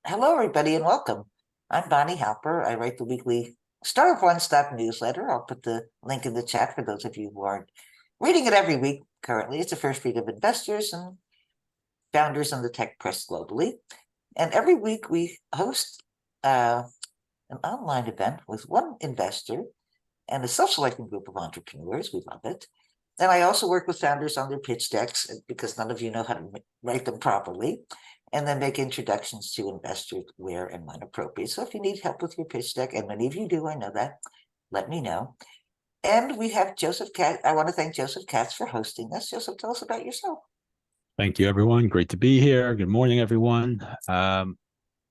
Hello, everybody, and welcome. I'm Bonnie Halper. I write the weekly Start of One Stop newsletter. I'll put the link in the chat for those of you who aren't reading it every week currently. It's a first read of investors and founders in the tech press globally. And every week we host an online event with one investor and a self-selecting group of entrepreneurs. We love it. And I also work with founders on their pitch decks because none of you know how to write them properly, and then make introductions to investors where and when appropriate. So if you need help with your pitch deck, and many of you do, I know that, let me know. And we have Joseph Katz. I want to thank Joseph Katz for hosting us. Joseph, tell us about yourself. Thank you, everyone. Great to be here. Good morning, everyone.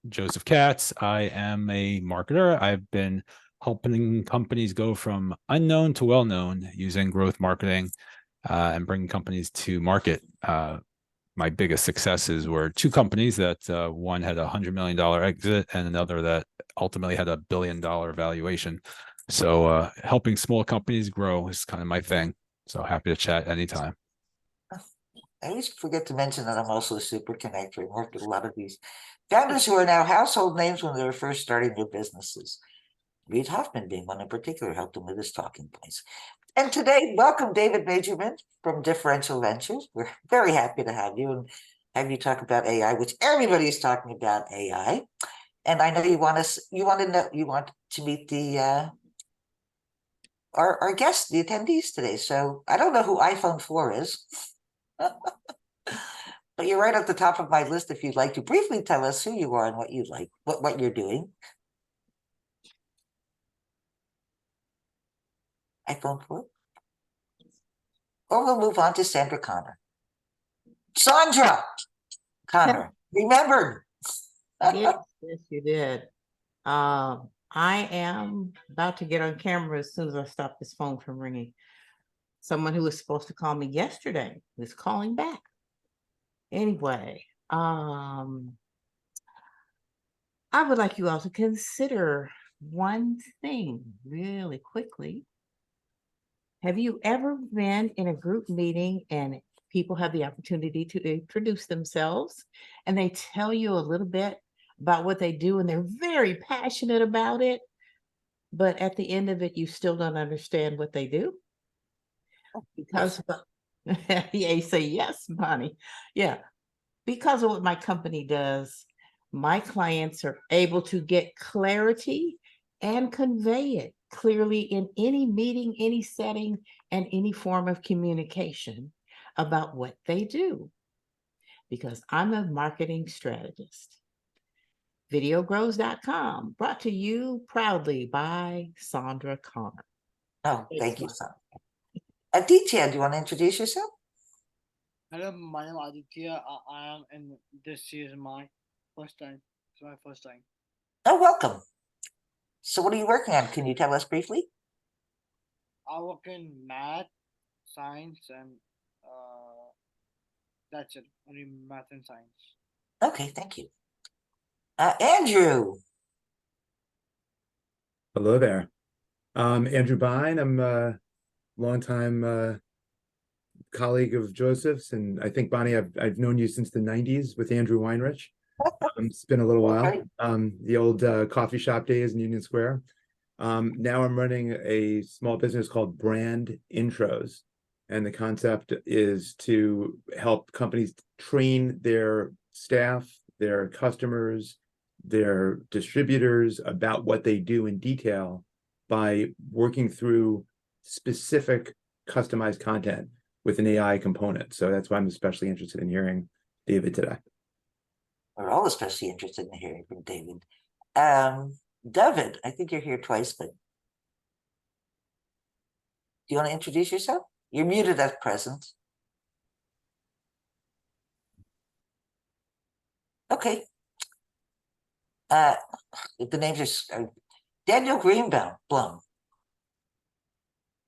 Joseph Katz. I am a marketer. I've been helping companies go from unknown to well-known using growth marketing and bringing companies to market. My biggest successes were two companies that one had a $100 million exit and another that ultimately had a $1 billion valuation. So helping small companies grow is kind of my thing. So happy to chat anytime. I always forget to mention that I'm also a super connector. I work with a lot of these founders who are now household names when they were first starting their businesses. Reid Hoffman being one in particular, helped him with his talking points. And today, welcome David Magerman from Differential Ventures. We're very happy to have you and have you talk about AI, which everybody is talking about AI. And I know you want to meet the our guests, the attendees today. So I don't know who iPhone 4 is. But you're right at the top of my list if you'd like to briefly tell us who you are and what you like, what you're doing. iPhone 4? Or we'll move on to Sandra Connor. Sandra Connor, remembered. Yes, you did. I am about to get on camera as soon as I stop this phone from ringing. Someone who was supposed to call me yesterday is calling back. Anyway, I would like you all to consider one thing really quickly. Have you ever been in a group meeting and people have the opportunity to introduce themselves and they tell you a little bit about what they do and they're very passionate about it, but at the end of it, you still don't understand what they do? Because, yeah, you say yes, Bonnie. Yeah, because of what my company does, my clients are able to get clarity and convey it clearly in any meeting, any setting, and any form of communication about what they do. Because I'm a marketing strategist. Videogrows.com, brought to you proudly by Sandra Connor. Oh, thank you, Sandra. Aditya, do you want to introduce yourself? Hello, my name is Aditya. I am in this is my first time. It's my first time. Oh, welcome. So what are you working on? Can you tell us briefly? I work in math, science, and that's it. Only math and science. Okay, thank you. Andrew. Hello there. Andrew Bine. I'm a longtime colleague of Joseph's, and I think, Bonnie, I've known you since the 90s with Andrew Weinrich. It's been a little while. Okay. The old coffee shop days in Union Square. Now I'm running a small business called Brand Intros, and the concept is to help companies train their staff, their customers, their distributors about what they do in detail by working through specific customized content with an AI component. So that's why I'm especially interested in hearing David today. We're all especially interested in hearing from David. David, I think you're here twice, but do you want to introduce yourself? You're muted at present. Okay. The names are Daniel Greenblum.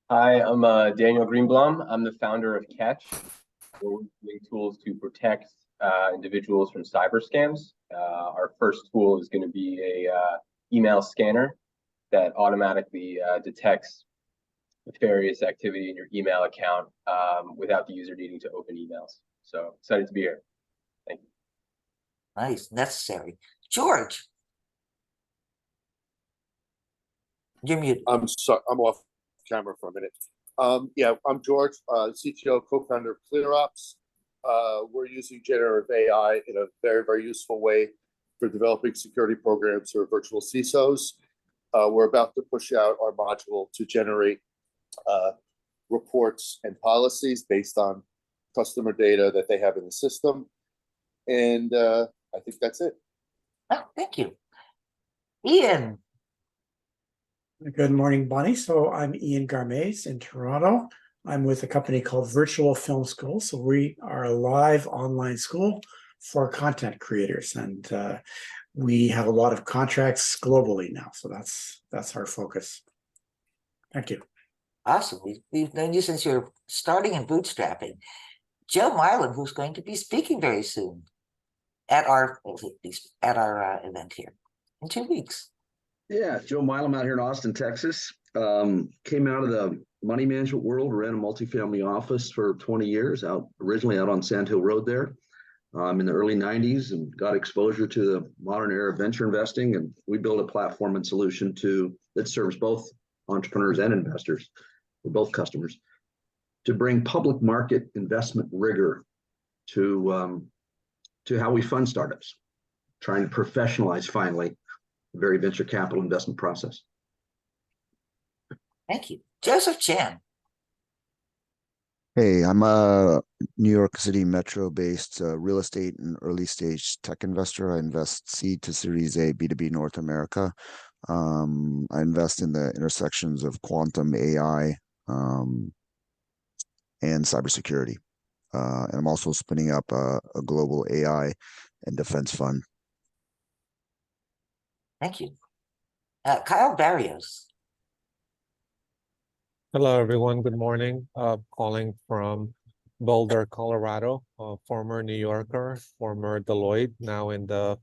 Hi, I'm Daniel Greenblum. I'm the founder of Catch. We're doing tools to protect individuals from cyber scams. Our first tool is going to be a email scanner that automatically detects nefarious activity in your email account without the user needing to open emails. So excited to be here. Thank you. Nice, necessary. George. You're muted. I'm sorry, I'm off camera for a minute. Yeah, I'm George, CTO, co-founder of ClearOps. We're using generative AI in a very, very useful way for developing security programs or virtual CISOs. We're about to push out our module to generate reports and policies based on customer data that they have in the system. And I think that's it. Oh, thank you. Ian. Good morning, Bonnie. So I'm Ian Garmes in Toronto. I'm with a company called Virtual Film School. So we are a live online school for content creators, and we have a lot of contracts globally now. So that's our focus. Thank you. Awesome. We've known you since you're starting and bootstrapping. Joe Milam, who's going to be speaking very soon at our event here in 2 weeks. Yeah, Joe Milam out here in Austin, Texas. Came out of the money management world, ran a multifamily office for 20 years, originally out on Sand Hill Road there in the early 90s, and got exposure to the modern era of venture investing. And we built a platform and solution that serves both entrepreneurs and investors, for both customers, to bring public market investment rigor to how we fund startups, trying to professionalize finally the very venture capital investment process. Thank you. Joseph Chan. Hey, I'm a New York City metro-based real estate and early stage tech investor. I invest seed to Series A B2B North America. I invest in the intersections of quantum AI and cybersecurity. And I'm also spinning up a global AI and defense fund. Thank you. Kyle Barrios. Hello, everyone. Good morning. Calling from Boulder, Colorado, former New Yorker, former Deloitte, now in the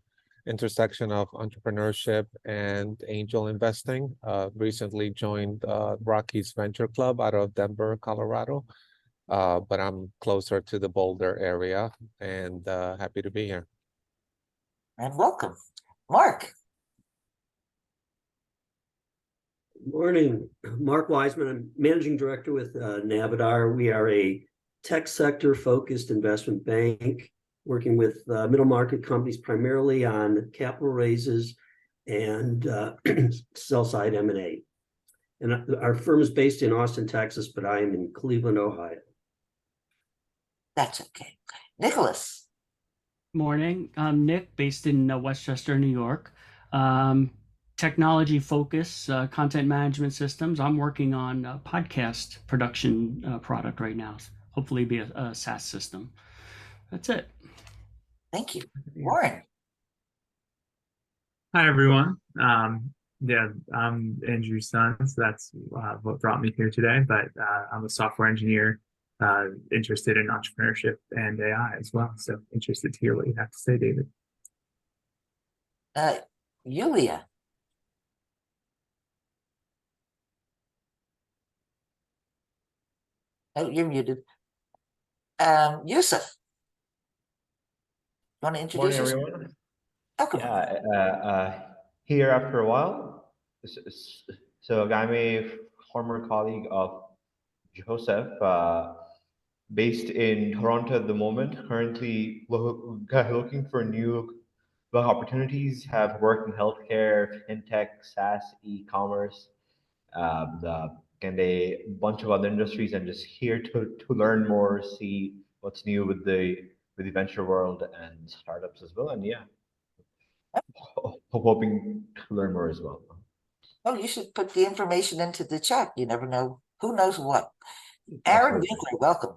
intersection of entrepreneurship and angel investing. Recently joined Rocky's Venture Club out of Denver, Colorado. But I'm closer to the Boulder area and happy to be here. And welcome. Mark. Morning, Mark Wiseman. I'm managing director with Navidar. We are a tech sector focused investment bank working with middle market companies primarily on capital raises and sell side M&A. And our firm is based in Austin, Texas, but I am in Cleveland, Ohio. That's okay. Nicholas. Morning. I'm Nick, based in Westchester, New York. Technology focus, content management systems. I'm working on a podcast production product right now. Hopefully be a SaaS system. That's it. Thank you. Warren. Hi, everyone. Yeah, I'm Andrew's son, so that's what brought me here today. But I'm a software engineer interested in entrepreneurship and AI as well. So interested to hear what you have to say, David. Yulia. Oh, you're muted. Yusuf. You want to introduce Morning, yourself? everyone. Welcome. Yeah, here after a while. So I'm a former colleague of Joseph, based in Toronto at the moment, currently looking for new work opportunities, have worked in healthcare, fintech, SaaS, e-commerce, and a bunch of other industries, and just here to learn more, see what's new with the venture world and startups as well. And yeah, hoping to learn more as well. Oh, you should put the information into the chat. You never know. Who knows what? Aaron Winkler, welcome.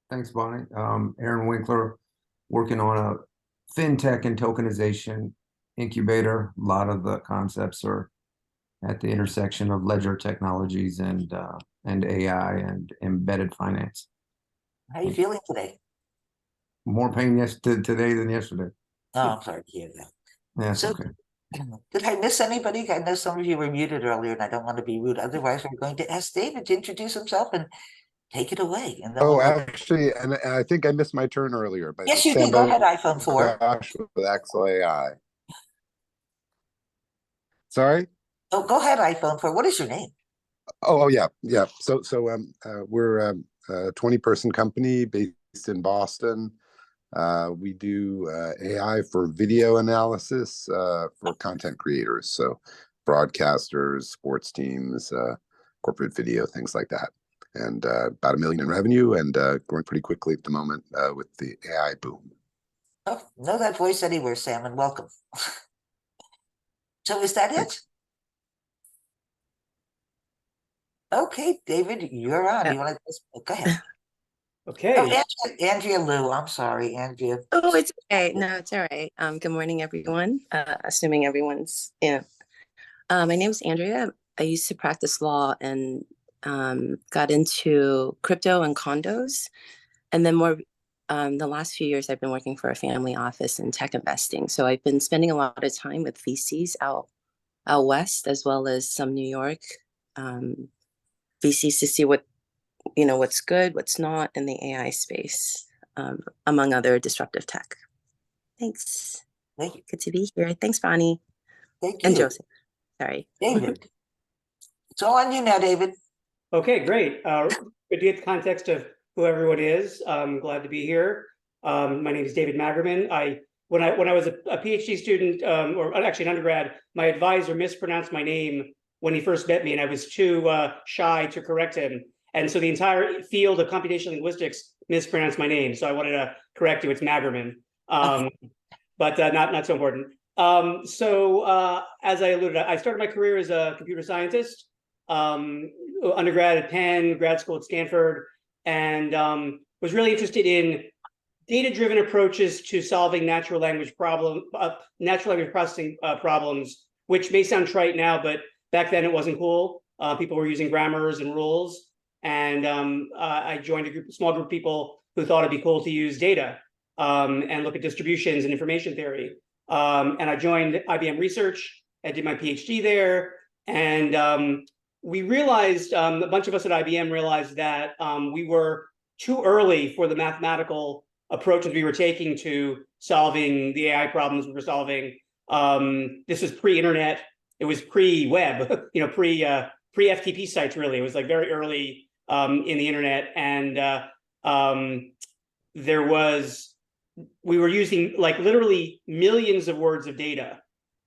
Thanks, Bonnie. Aaron Winkler, working on a fintech and tokenization incubator. A lot of the concepts are at the intersection of ledger technologies and AI and embedded finance. How are you feeling today? More pain today than yesterday. Oh, I'm sorry to hear that. Yeah, so, okay. Did I miss anybody? I know some of you were muted earlier, and I don't want to be rude. Otherwise, we're going to ask David to introduce himself and take it away. And then Oh, we'll actually, and I think I missed my turn earlier, but yes, you did. Go ahead, iPhone 4. Josh with Axel AI. Sorry? Oh, go ahead, iPhone 4. What is your name? Oh, yeah. We're a 20-person company based in Boston. We do AI for video analysis for content creators, so broadcasters, sports teams, corporate video, things like that. And about $1 million in revenue, and growing pretty quickly at the moment with the AI boom. Oh, know that voice anywhere, Sam, and welcome. So is that it? Okay, David, you're on. You want to go ahead? Okay. Oh, Andrea Lou, I'm sorry, Andrea. Oh, it's okay. No, it's all right. Good morning, everyone. Assuming everyone's in. My name is Andrea. I used to practice law and got into crypto and condos. And then more the last few years, I've been working for a family office in tech investing. So I've been spending a lot of time with VCs out west, as well as some New York VCs to see what's good, what's not in the AI space, among other disruptive tech. Thanks. Thank you. Good to be here. Thanks, Bonnie. Thank you. And Joseph. Sorry. David. It's all on you now, David. Okay, great. Good to get the context of who everyone is. I'm glad to be here. My name is David Magerman. When I was a PhD student, or actually an undergrad, my advisor mispronounced my name when he first met me, and I was too shy to correct him. And so the entire field of computational linguistics mispronounced my name. So I wanted to correct you. It's Magerman, but not so important. As I alluded, I started my career as a computer scientist, undergrad at Penn, grad school at Stanford, and was really interested in data-driven approaches to solving natural language processing problems, which may sound trite now, but back then it wasn't cool. People were using grammars and rules. And I joined a small group of people who thought it'd be cool to use data and look at distributions and information theory. And I joined IBM Research. I did my PhD there. And we realized, a bunch of us at IBM realized that we were too early for the mathematical approaches we were taking to solving the AI problems we were solving. This was pre-internet. It was pre-web, pre-FTP sites, really. It was like very early in the internet. And we were using like literally millions of words of data.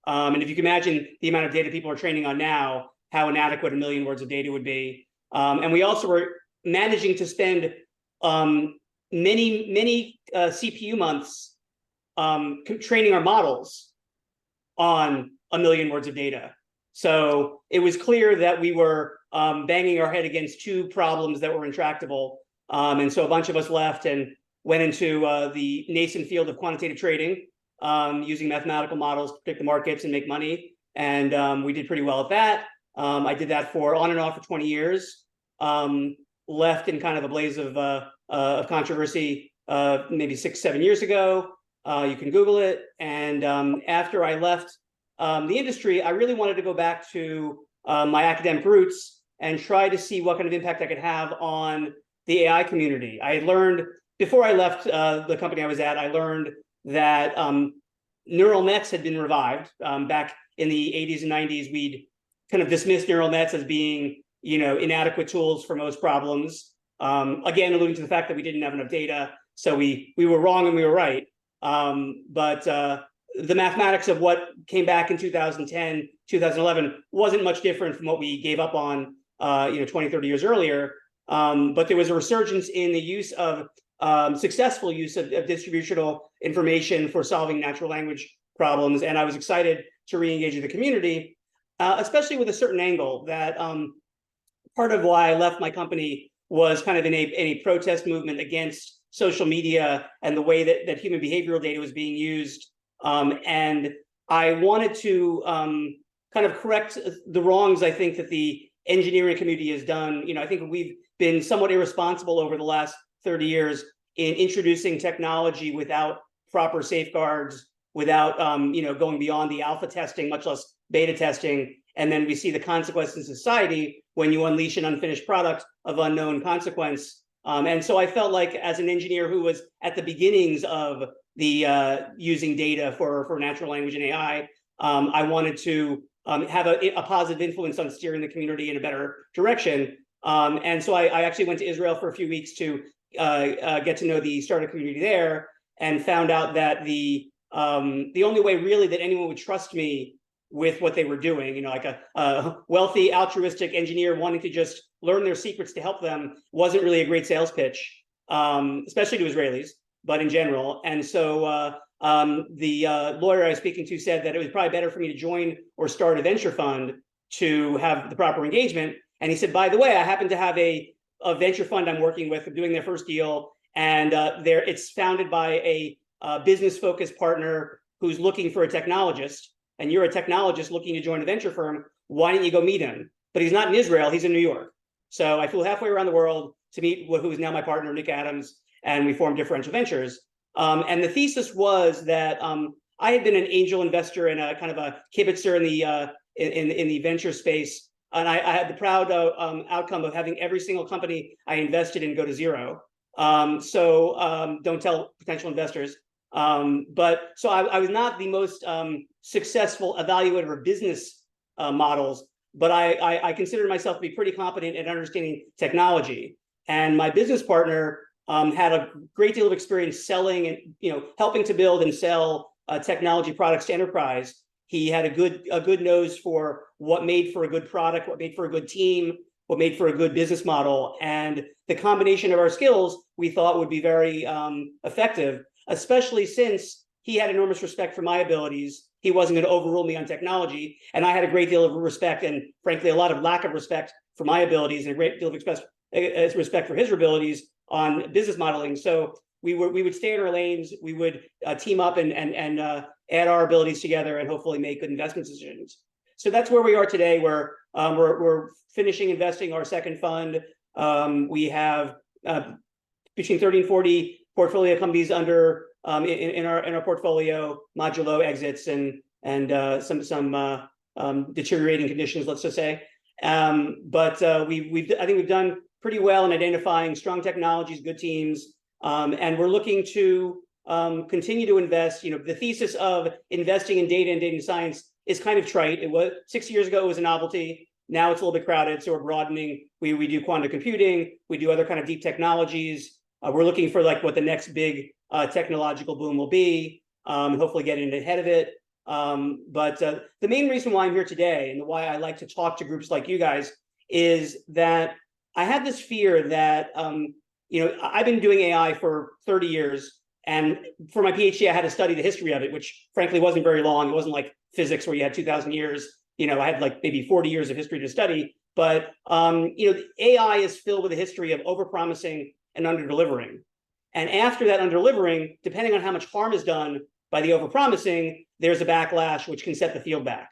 And if you can imagine the amount of data people are training on now, how inadequate 1 million words of data would be. And we also were managing to spend many CPU months training our models on 1 million words of data. So it was clear that we were banging our head against two problems that were intractable. And so a bunch of us left and went into the nascent field of quantitative trading, using mathematical models to predict the markets and make money. And we did pretty well at that. I did that for on and off for 20 years. Left in kind of a blaze of controversy maybe 6-7 years ago. You can Google it. And after I left the industry, I really wanted to go back to my academic roots and try to see what kind of impact I could have on the AI community. I had learned, before I left the company I was at, I learned that neural nets had been revived. Back in the 80s and 90s, we'd kind of dismissed neural nets as being, inadequate tools for most problems. Again, alluding to the fact that we didn't have enough data. So we were wrong and we were right. But the mathematics of what came back in 2010, 2011 wasn't much different from what we gave up on 20, 30 years earlier. But there was a resurgence in the use of successful use of distributional information for solving natural language problems. And I was excited to re-engage with the community, especially with a certain angle that part of why I left my company was kind of in a protest movement against social media and the way that human behavioral data was being used. And I wanted to kind of correct the wrongs I think that the engineering community has done. I think we've been somewhat irresponsible over the last 30 years in introducing technology without proper safeguards, without going beyond the alpha testing, much less beta testing. And then we see the consequences in society when you unleash an unfinished product of unknown consequence. And so I felt like, as an engineer who was at the beginnings of the using data for natural language and AI, I wanted to have a positive influence on steering the community in a better direction. And so I actually went to Israel for a few weeks to get to know the startup community there, and found out that the only way really that anyone would trust me with what they were doing, like a wealthy altruistic engineer wanting to just learn their secrets to help them, wasn't really a great sales pitch, especially to Israelis, but in general. And so the lawyer I was speaking to said that it was probably better for me to join or start a venture fund to have the proper engagement. And he said, by the way, I happen to have a venture fund I'm working with, doing their first deal, and it's founded by a business-focused partner who's looking for a technologist, and you're a technologist looking to join a venture firm. Why don't you go meet him? But he's not in Israel, he's in New York. So I flew halfway around the world to meet who is now my partner, Nick Adams, and we formed Differential Ventures. And the thesis was that I had been an angel investor and a kind of a kibitzer in the venture space. And I had the proud outcome of having every single company I invested in go to zero. So don't tell potential investors. But so I was not the most successful evaluator of business models, but I considered myself to be pretty competent at understanding technology. And my business partner had a great deal of experience selling and helping to build and sell technology products to enterprise. He had a good nose for what made for a good product, what made for a good team, what made for a good business model. And the combination of our skills we thought would be very effective, especially since he had enormous respect for my abilities. He wasn't going to overrule me on technology. And I had a great deal of respect and, frankly, a lot of lack of respect for my abilities and a great deal of respect for his abilities on business modeling. So we would stay in our lanes. We would team up and add our abilities together and hopefully make good investment decisions. So that's where we are today. We're finishing investing our second fund. We have between 30 and 40 portfolio companies under in our portfolio, modulo exits and some deteriorating conditions, let's just say. But I think we've done pretty well in identifying strong technologies, good teams, and we're looking to continue to invest. The thesis of investing in data and data science is kind of trite. It was 6 years ago, it was a novelty. Now it's a little bit crowded, so we're broadening. We do quantum computing, we do other kind of deep technologies. We're looking for like what the next big technological boom will be, and hopefully getting ahead of it. But the main reason why I'm here today and why I like to talk to groups like you guys is that I had this fear that, I've been doing AI for 30 years. And for my PhD, I had to study the history of it, which frankly wasn't very long. It wasn't like physics where you had 2,000 years. I had like maybe 40 years of history to study. But, AI is filled with a history of overpromising and under-delivering. And after that under-delivering, depending on how much harm is done by the overpromising, there's a backlash which can set the field back.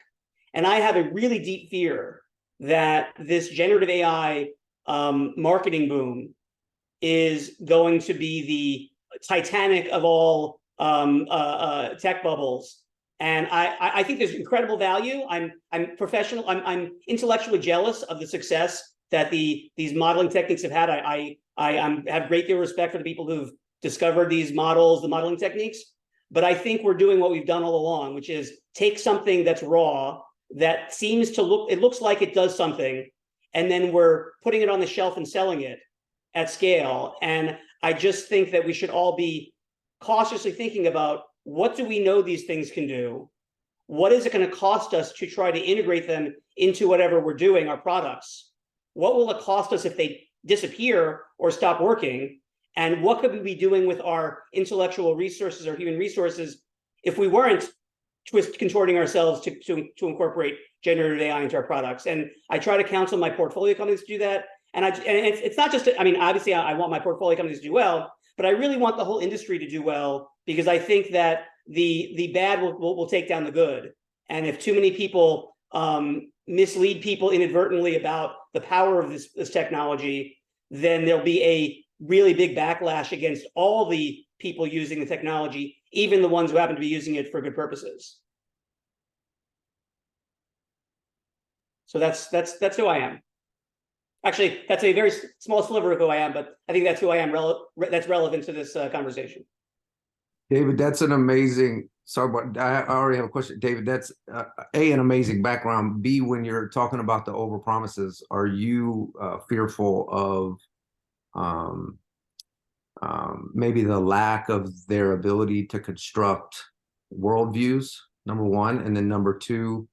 And I have a really deep fear that this generative AI marketing boom is going to be the Titanic of all tech bubbles. And I think there's incredible value. I'm intellectually jealous of the success that these modeling techniques have had. I have great deal of respect for the people who've discovered these models, the modeling techniques. But I think we're doing what we've done all along, which is take something that's raw, that seems to it looks like it does something, and then we're putting it on the shelf and selling it at scale. And I just think that we should all be cautiously thinking about, what do we know these things can do? What is it going to cost us to try to integrate them into whatever we're doing, our products? What will it cost us if they disappear or stop working? And what could we be doing with our intellectual resources or human resources if we weren't contorting ourselves to incorporate generative AI into our products? And I try to counsel my portfolio companies to do that. And it's not just, obviously I want my portfolio companies to do well, but I really want the whole industry to do well, because I think that the bad will take down the good. And if too many people mislead people inadvertently about the power of this technology, then there'll be a really big backlash against all the people using the technology, even the ones who happen to be using it for good purposes. So that's who I am. Actually, that's a very small sliver of who I am, but I think that's who I am. That's relevant to this conversation. David, that's an amazing. Sorry, but I already have a question. David, that's A, an amazing background. B, when you're talking about the overpromises, are you fearful of maybe the lack of their ability to construct worldviews, number one, and then number two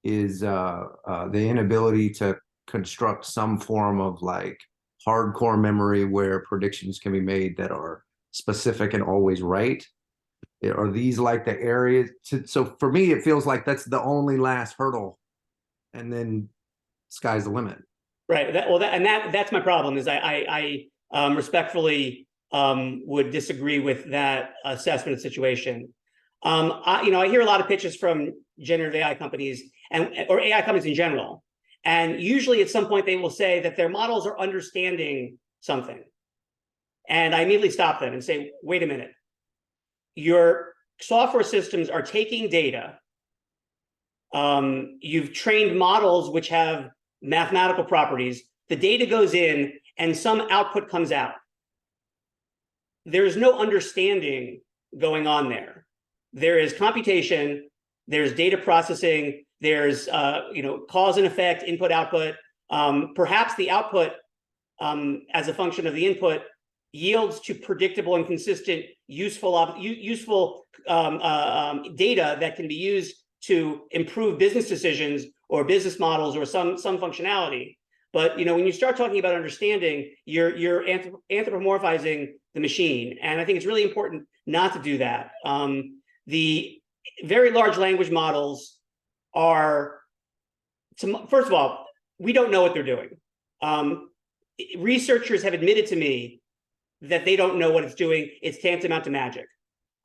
is the inability to construct some form of like hardcore memory where predictions can be made that are specific and always right? Are these like the areas so for me it feels like that's the only last hurdle and then sky's the limit? Right. That's my problem is I respectfully would disagree with that assessment of the situation. I hear a lot of pitches from generative AI companies or AI companies in general. And usually at some point they will say that their models are understanding something. And I immediately stop them and say, wait a minute. Your software systems are taking data. You've trained models which have mathematical properties. The data goes in and some output comes out. There's no understanding going on there. There is computation, there's data processing, there's cause and effect, input, output. Perhaps the output as a function of the input yields to predictable and consistent useful data that can be used to improve business decisions or business models or some functionality. But when you start talking about understanding, you're anthropomorphizing the machine, and I think it's really important not to do that. The very large language models are, first of all, we don't know what they're doing. Researchers have admitted to me that they don't know what it's doing. It's tantamount to magic.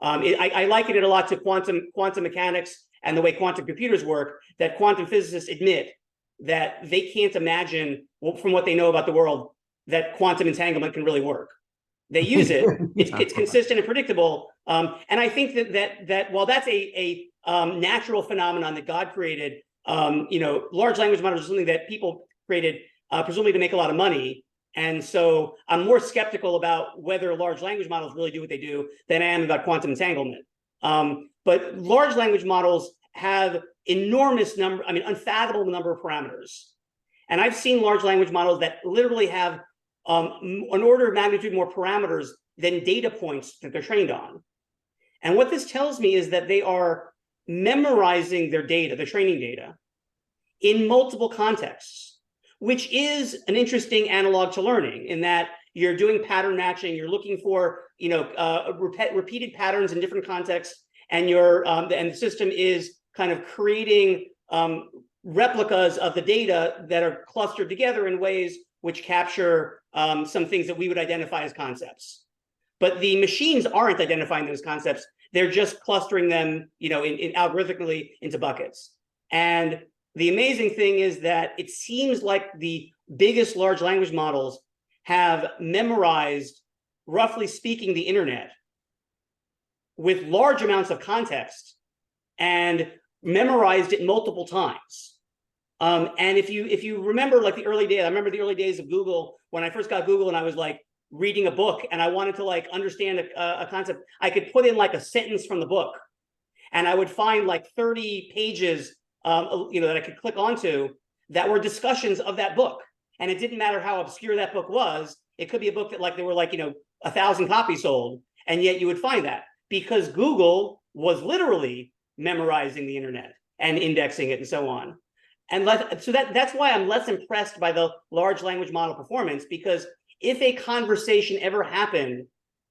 I liken it a lot to quantum mechanics and the way quantum computers work, that quantum physicists admit that they can't imagine, from what they know about the world, that quantum entanglement can really work. They use it. It's consistent and predictable. And I think that while that's a natural phenomenon that God created, large language models are something that people created presumably to make a lot of money. And so I'm more skeptical about whether large language models really do what they do than I am about quantum entanglement. But large language models have unfathomable number of parameters. And I've seen large language models that literally have an order of magnitude more parameters than data points that they're trained on. And what this tells me is that they are memorizing their data, the training data, in multiple contexts, which is an interesting analog to learning in that you're doing pattern matching, you're looking for repeated patterns in different contexts, and the system is kind of creating replicas of the data that are clustered together in ways which capture some things that we would identify as concepts. But the machines aren't identifying those concepts. They're just clustering them, algorithmically into buckets. And the amazing thing is that it seems like the biggest large language models have memorized, roughly speaking, the internet with large amounts of context and memorized it multiple times. And if you remember like the early days, I remember the early days of Google, when I first got Google and I was like reading a book and I wanted to like understand a concept, I could put in like a sentence from the book and I would find like 30 pages that I could click onto that were discussions of that book. And it didn't matter how obscure that book was. It could be a book that like there were like, 1,000 copies sold. And yet you would find that because Google was literally memorizing the internet and indexing it and so on. And that's why I'm less impressed by the large language model performance, because if a conversation ever happened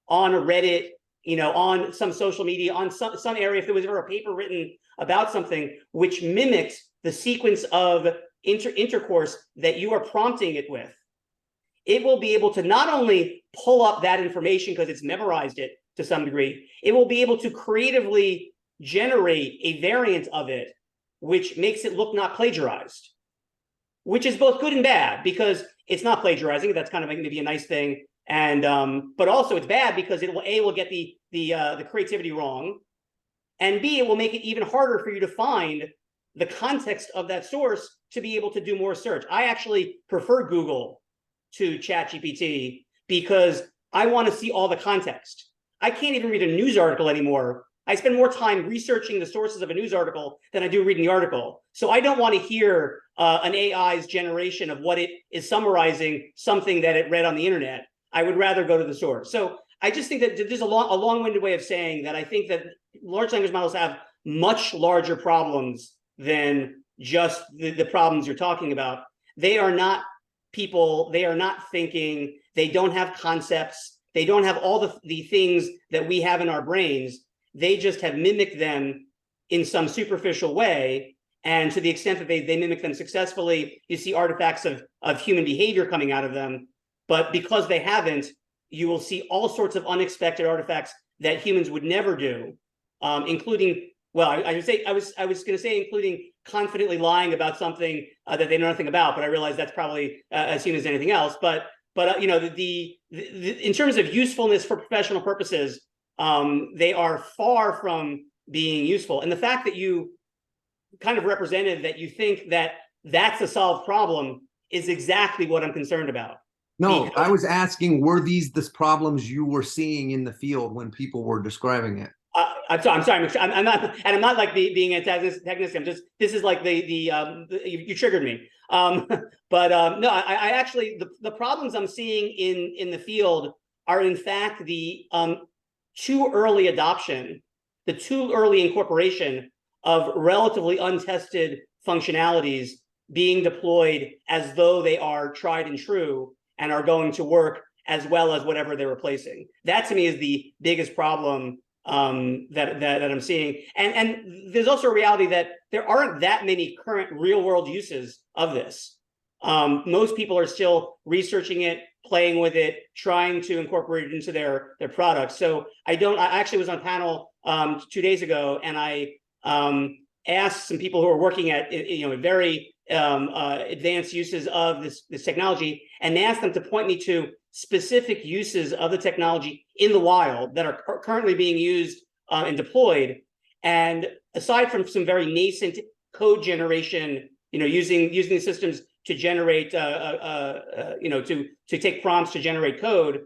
on a Reddit, on some social media, on some area, if there was ever a paper written about something which mimics the sequence of intercourse that you are prompting it with, it will be able to not only pull up that information because it's memorized it to some degree, it will be able to creatively generate a variant of it which makes it look not plagiarized, which is both good and bad because it's not plagiarizing. That's kind of maybe a nice thing. And but also it's bad because it will get the creativity wrong, and B, it will make it even harder for you to find the context of that source to be able to do more search. I actually prefer Google to ChatGPT because I want to see all the context. I can't even read a news article anymore. I spend more time researching the sources of a news article than I do reading the article. So I don't want to hear an AI's generation of what it is summarizing something that it read on the internet. I would rather go to the source. So I just think that there's a long-winded way of saying that I think that large language models have much larger problems than just the problems you're talking about. They are not people, they are not thinking, they don't have concepts, they don't have all the things that we have in our brains. They just have mimicked them in some superficial way. And to the extent that they mimic them successfully, you see artifacts of human behavior coming out of them. But because they haven't, you will see all sorts of unexpected artifacts that humans would never do, including, well, I was going to say including confidently lying about something that they know nothing about, but I realize that's probably as soon as anything else. But you know, in terms of usefulness for professional purposes, they are far from being useful. And the fact that you kind of represented that you think that that's a solved problem is exactly what I'm concerned about. No, I was asking, were these the problems you were seeing in the field when people were describing it? I'm sorry. I'm not, and I'm not like being antagonistic. I'm just, this is like you triggered me. No, I actually, the problems I'm seeing in the field are in fact the too early adoption, the too early incorporation of relatively untested functionalities being deployed as though they are tried and true and are going to work as well as whatever they're replacing. That to me is the biggest problem that I'm seeing. And there's also a reality that there aren't that many current real world uses of this. Most people are still researching it, playing with it, trying to incorporate it into their products. So I actually was on a panel 2 days ago, and I asked some people who are working at very advanced uses of this technology, and asked them to point me to specific uses of the technology in the wild that are currently being used and deployed. And aside from some very nascent code generation, using the systems to generate, to take prompts to generate code,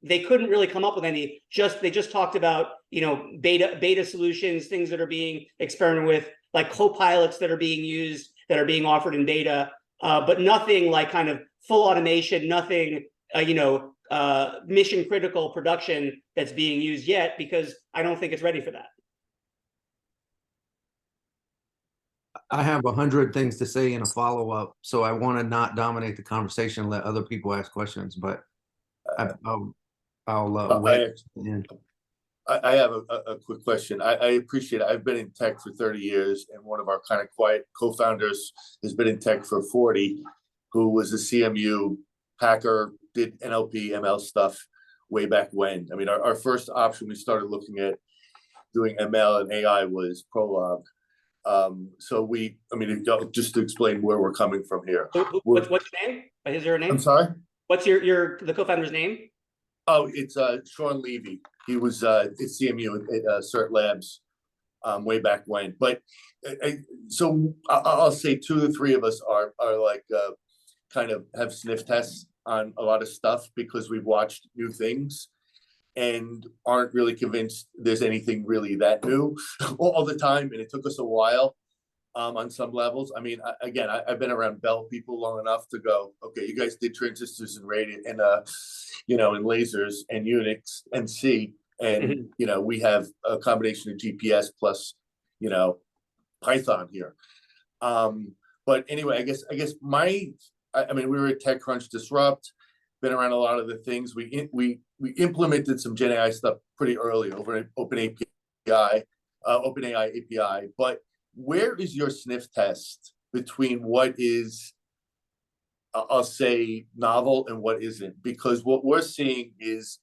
they couldn't really come up with any. They just talked about beta solutions, things that are being experimented with, like co-pilots that are being used, that are being offered in beta, but nothing like kind of full automation, nothing mission critical production that's being used yet, because I don't think it's ready for that. I have 100 things to say in a follow-up, so I want to not dominate the conversation, let other people ask questions, but I'll wait. I have a quick question. I appreciate it. I've been in tech for 30 years, and one of our kind of quiet co-founders has been in tech for 40, who was a CMU hacker, did NLP, ML stuff way back when. I mean, our first option we started looking at doing ML and AI was Prolog. Just to explain where we're coming from here. What's your name? Is there a name? I'm sorry? What's the co-founder's name? Oh, it's Sean Levy. He was at CMU at CERT Labs way back when. But so I'll say 2 to 3 of us are like kind of have sniff tests on a lot of stuff because we've watched new things and aren't really convinced there's anything really that new all the time. And it took us a while on some levels. I mean, I've been around Bell people long enough to go, okay, you guys did transistors and radio and and lasers and Unix and C, and we have a combination of GPS plus Python here. But anyway, I guess we were at TechCrunch Disrupt, been around a lot of the things. We implemented some Gen AI stuff pretty early over OpenAI API. But where is your sniff test between what is, I'll say, novel and what isn't? Because what we're seeing is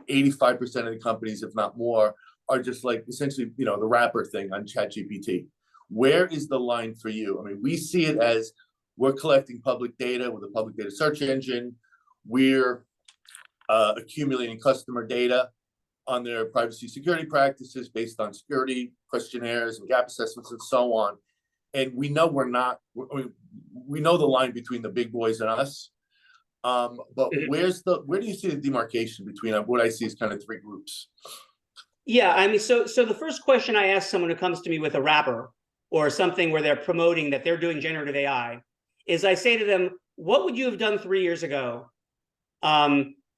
85% of the companies, if not more, are just like essentially, the wrapper thing on ChatGPT. Where is the line for you? I mean, we see it as we're collecting public data with a public data search engine. We're accumulating customer data on their privacy security practices based on security questionnaires and gap assessments and so on. And we know we know the line between the big boys and us. But where do you see the demarcation between what I see as kind of three groups? Yeah, I mean, so the first question I ask someone who comes to me with a wrapper or something where they're promoting that they're doing generative AI is I say to them, what would you have done 3 years ago?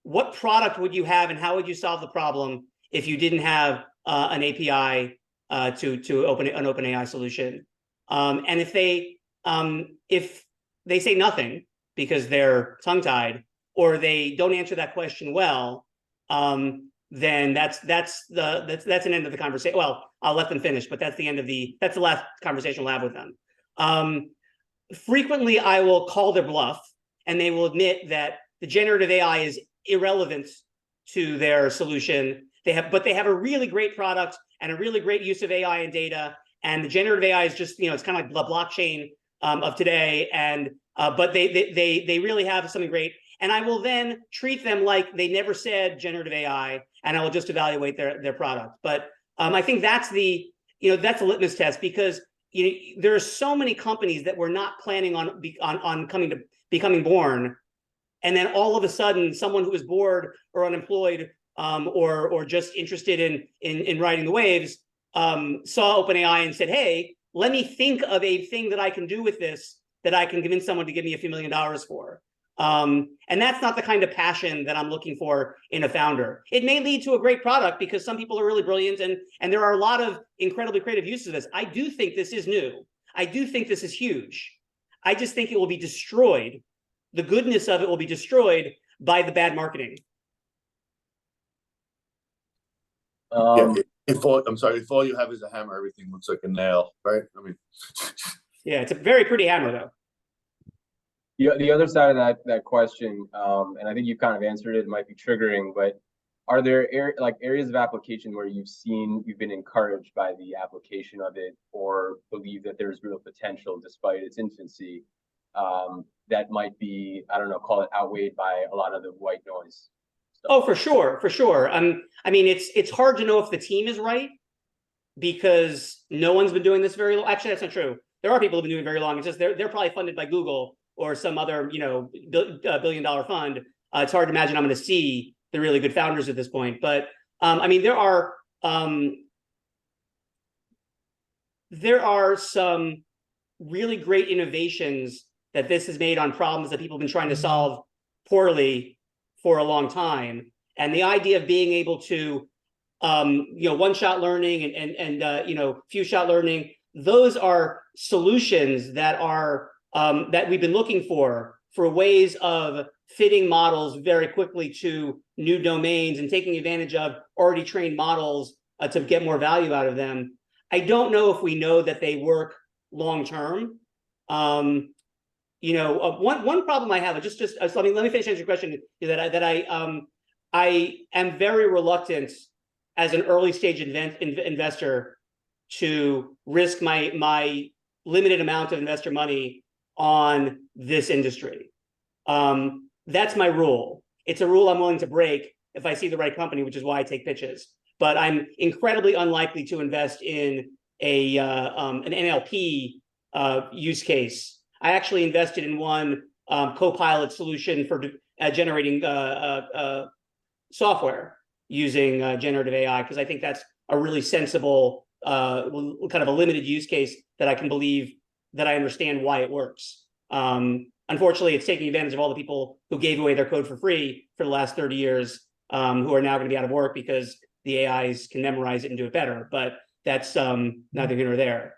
What product would you have and how would you solve the problem if you didn't have an API to open an OpenAI solution? And if they say nothing because they're tongue-tied or they don't answer that question well, then that's an end of the conversation. Well, I'll let them finish, but that's the last conversation we'll have with them. Frequently, I will call their bluff, and they will admit that the generative AI is irrelevant to their solution. But they have a really great product and a really great use of AI and data. And the generative AI is just, it's kind of like the blockchain of today. And but they really have something great. And I will then treat them like they never said generative AI, and I will just evaluate their product. But I think that's the litmus test, because there are so many companies that were not planning on becoming born, and then all of a sudden, someone who was bored or unemployed or just interested in riding the waves saw OpenAI and said, "Hey, let me think of a thing that I can do with this that I can convince someone to give me a few $1 million for." And that's not the kind of passion that I'm looking for in a founder. It may lead to a great product because some people are really brilliant and there are a lot of incredibly creative uses of this. I do think this is new. I do think this is huge. I just think it will be destroyed. The goodness of it will be destroyed by the bad marketing. If all you have is a hammer, everything looks like a nail, right? I mean, yeah, it's a very pretty hammer, though. The other side of that question, and I think you've kind of answered it, might be triggering, but are there areas of application where you've been encouraged by the application of it, or believe that there's real potential despite its infancy, that might be, I don't know, call it outweighed by a lot of the white noise? Oh, for sure, for sure. I mean, it's hard to know if the team is right because no one's been doing this very long. Actually, that's not true. There are people who've been doing it very long. It's just they're probably funded by Google or some other, billion-dollar fund. It's hard to imagine I'm going to see the really good founders at this point. But I mean, there are some really great innovations that this has made on problems that people have been trying to solve poorly for a long time. And the idea of being able to, one-shot learning and few-shot learning, those are solutions that are that we've been looking for ways of fitting models very quickly to new domains and taking advantage of already trained models to get more value out of them. I don't know if we know that they work long term. One problem I have, let me finish answering your question, is that I am very reluctant as an early stage investor to risk my limited amount of investor money on this industry. That's my rule. It's a rule I'm willing to break if I see the right company, which is why I take pitches. But I'm incredibly unlikely to invest in an NLP use case. I actually invested in one Copilot solution for generating software using generative AI, because I think that's a really sensible kind of a limited use case that I can believe that I understand why it works. Unfortunately, it's taking advantage of all the people who gave away their code for free for the last 30 years, who are now going to be out of work because the AIs can memorize it and do it better. But that's neither here nor there.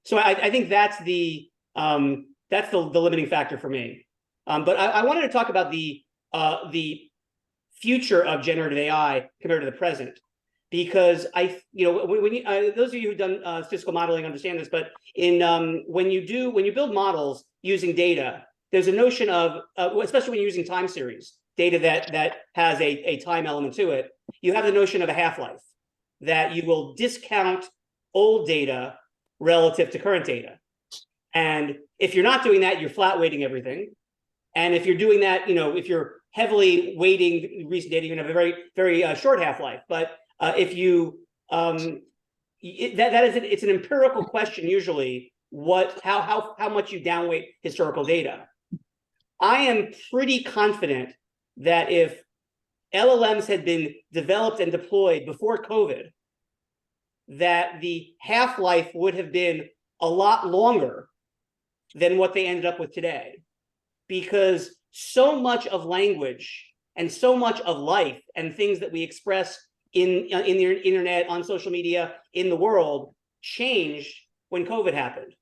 So I think that's the limiting factor for me. But I wanted to talk about the future of generative AI compared to the present, because those of you who've done statistical modeling understand this. But when you build models using data, there's a notion of especially when you're using time series data that has a time element to it, you have the notion of a half-life, that you will discount old data relative to current data. And if you're not doing that, you're flat weighting everything. And if you're doing that, if you're heavily weighting recent data, you're going to have a very, very short half-life. But if you, it's an empirical question usually, how much you downweight historical data. I am pretty confident that if LLMs had been developed and deployed before COVID, that the half-life would have been a lot longer than what they ended up with today. Because so much of language and so much of life and things that we express in the internet, on social media, in the world, changed when COVID happened.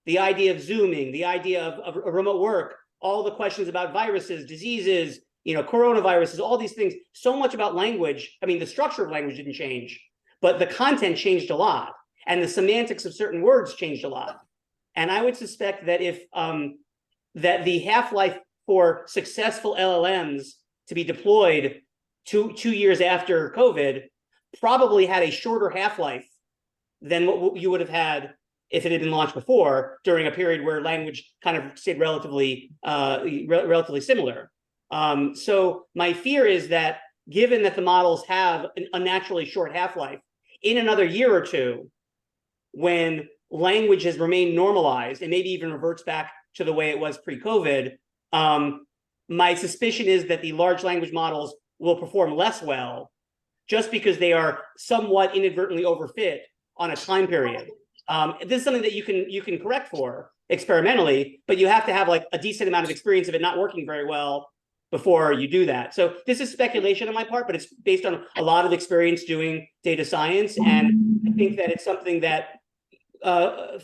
The idea of Zooming, the idea of remote work, all the questions about viruses, diseases, coronaviruses, all these things, so much about language. I mean, the structure of language didn't change, but the content changed a lot, and the semantics of certain words changed a lot. And I would suspect that if that the half-life for successful LLMs to be deployed two years after COVID probably had a shorter half-life than what you would have had if it had been launched before, during a period where language kind of stayed relatively similar. So my fear is that, given that the models have an unnaturally short half-life, in another year or two, when language has remained normalized and maybe even reverts back to the way it was pre-COVID, my suspicion is that the large language models will perform less well, just because they are somewhat inadvertently overfit on a time period. This is something that you can correct for experimentally, but you have to have like a decent amount of experience of it not working very well before you do that. So this is speculation on my part, but it's based on a lot of experience doing data science. And I think that it's something that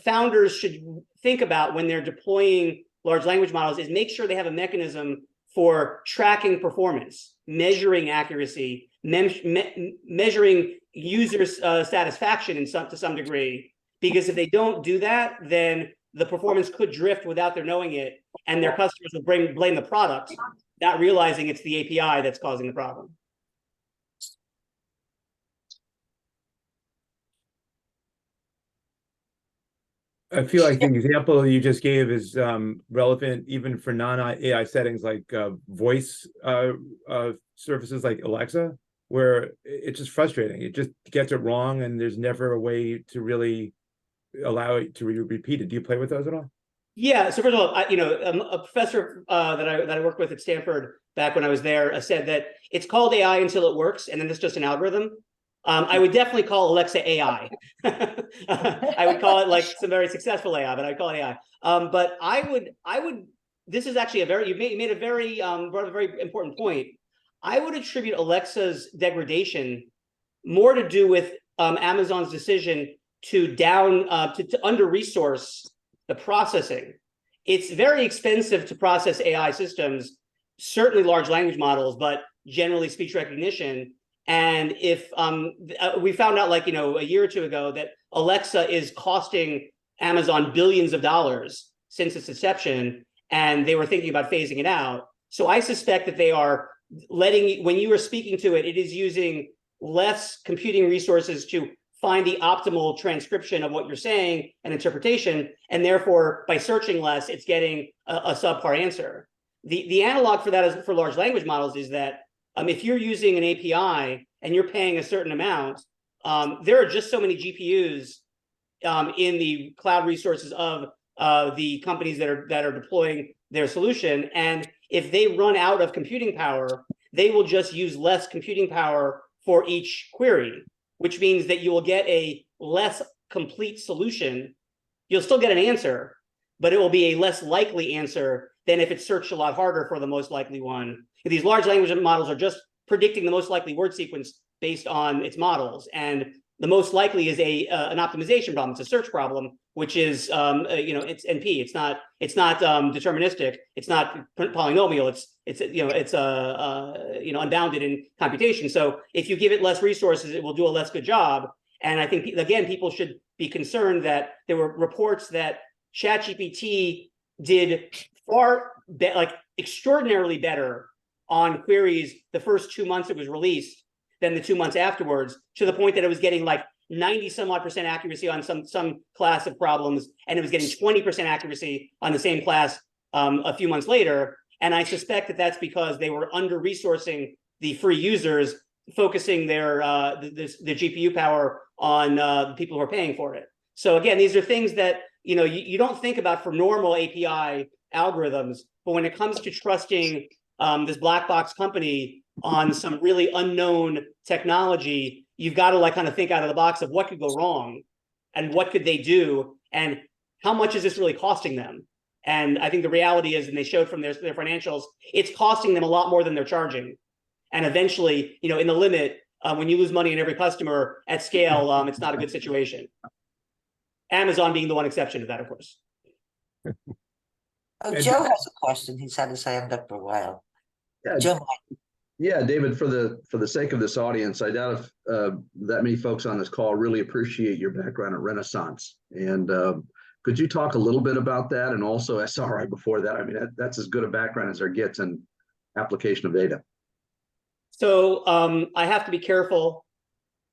founders should think about when they're deploying large language models, is make sure they have a mechanism for tracking performance, measuring accuracy, measuring users' satisfaction to some degree. Because if they don't do that, then the performance could drift without their knowing it, and their customers will blame the product, not realizing it's the API that's causing the problem. I feel like the example you just gave is relevant even for non-AI settings like voice services like Alexa, where it's just frustrating. It just gets it wrong, and there's never a way to really allow it to repeat it. Do you play with those at all? Yeah. So first of all, a professor that I worked with at Stanford back when I was there said that it's called AI until it works, and then it's just an algorithm. I would definitely call Alexa AI. I would call it like some very successful AI, but I'd call it AI. But I would. This is actually you made a very brought a very important point. I would attribute Alexa's degradation more to do with Amazon's decision to under-resource the processing. It's very expensive to process AI systems, certainly large language models, but generally speech recognition. And if we found out a year or two ago that Alexa is costing Amazon billions of dollars since its inception, and they were thinking about phasing it out. So I suspect that they are when you are speaking to it, it is using less computing resources to find the optimal transcription of what you're saying and interpretation, and therefore by searching less, it's getting a subpar answer. The analog for that is for large language models is that if you're using an API and you're paying a certain amount, there are just so many GPUs in the cloud resources of the companies that are deploying their solution, and if they run out of computing power, they will just use less computing power for each query, which means that you will get a less complete solution. You'll still get an answer, but it will be a less likely answer than if it's searched a lot harder for the most likely one. These large language models are just predicting the most likely word sequence based on its models, and the most likely is an optimization problem. It's a search problem, which is it's NP. It's not deterministic. It's not polynomial. It's unbounded in computation. So if you give it less resources, it will do a less good job. And I think again, people should be concerned that there were reports that ChatGPT did extraordinarily better on queries the first 2 months it was released than the 2 months afterwards, to the point that it was getting 90-some-odd% accuracy on some class of problems, and it was getting 20% accuracy on the same class a few months later. And I suspect that that's because they were under-resourcing the free users, focusing their the GPU power on the people who are paying for it. So again, these are things that you don't think about for normal API algorithms. But when it comes to trusting this black box company on some really unknown technology, you've got to like kind of think out of the box of what could go wrong and what could they do and how much is this really costing them. And I think the reality is, and they showed from their financials, it's costing them a lot more than they're charging. And eventually, you know, in the limit, when you lose money in every customer at scale, it's not a good situation. Amazon being the one exception to that, of course. Oh, Joe has a question. He's had his hand up for a while. Yeah, Joe, yeah, David, for the sake of this audience, I doubt if that many folks on this call really appreciate your background at Renaissance. And could you talk a little bit about that? And also SRI before that? I mean, that's as good a background as there gets in application of data. So I have to be careful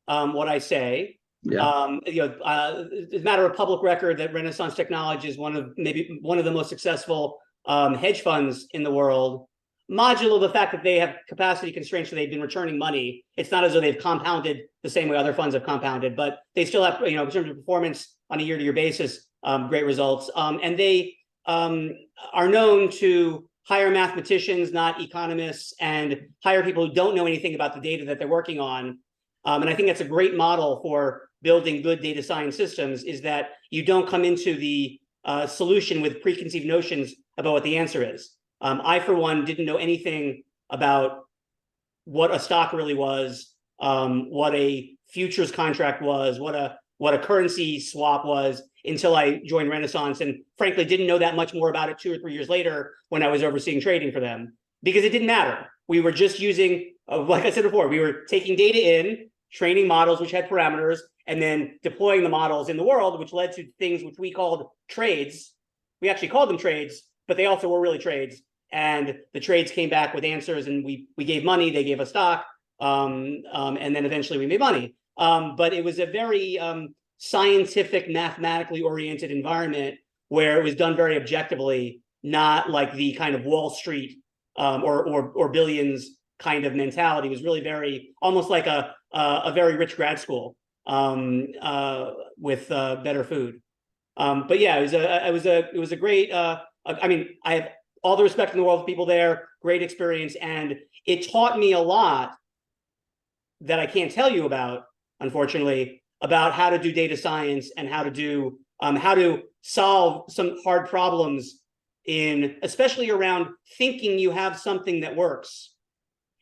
what I say. Yeah. It's a matter of public record that Renaissance Technology is maybe one of the most successful hedge funds in the world. Modulo the fact that they have capacity constraints, so they've been returning money. It's not as though they've compounded the same way other funds have compounded, but they still have, in terms of performance on a year-to-year basis, great results. And they are known to hire mathematicians, not economists, and hire people who don't know anything about the data that they're working on. And I think that's a great model for building good data science systems, is that you don't come into the solution with preconceived notions about what the answer is. I, for one, didn't know anything about what a stock really was, what a futures contract was, what a currency swap was, until I joined Renaissance, and frankly didn't know that much more about it 2 or 3 years later when I was overseeing trading for them, because it didn't matter. We were just using, like I said before, we were taking data in, training models which had parameters, and then deploying the models in the world, which led to things which we called trades. We actually called them trades, but they also were really trades. And the trades came back with answers, and we gave money, they gave us stock, and then eventually we made money. But it was a very scientific, mathematically oriented environment where it was done very objectively, not like the kind of Wall Street or billions kind of mentality. It was really very, almost like a very rich grad school with better food. But yeah, it was a great. I mean, I have all the respect in the world for people there. Great experience, and it taught me a lot that I can't tell you about, unfortunately, about how to do data science and how to solve some hard problems especially around thinking you have something that works,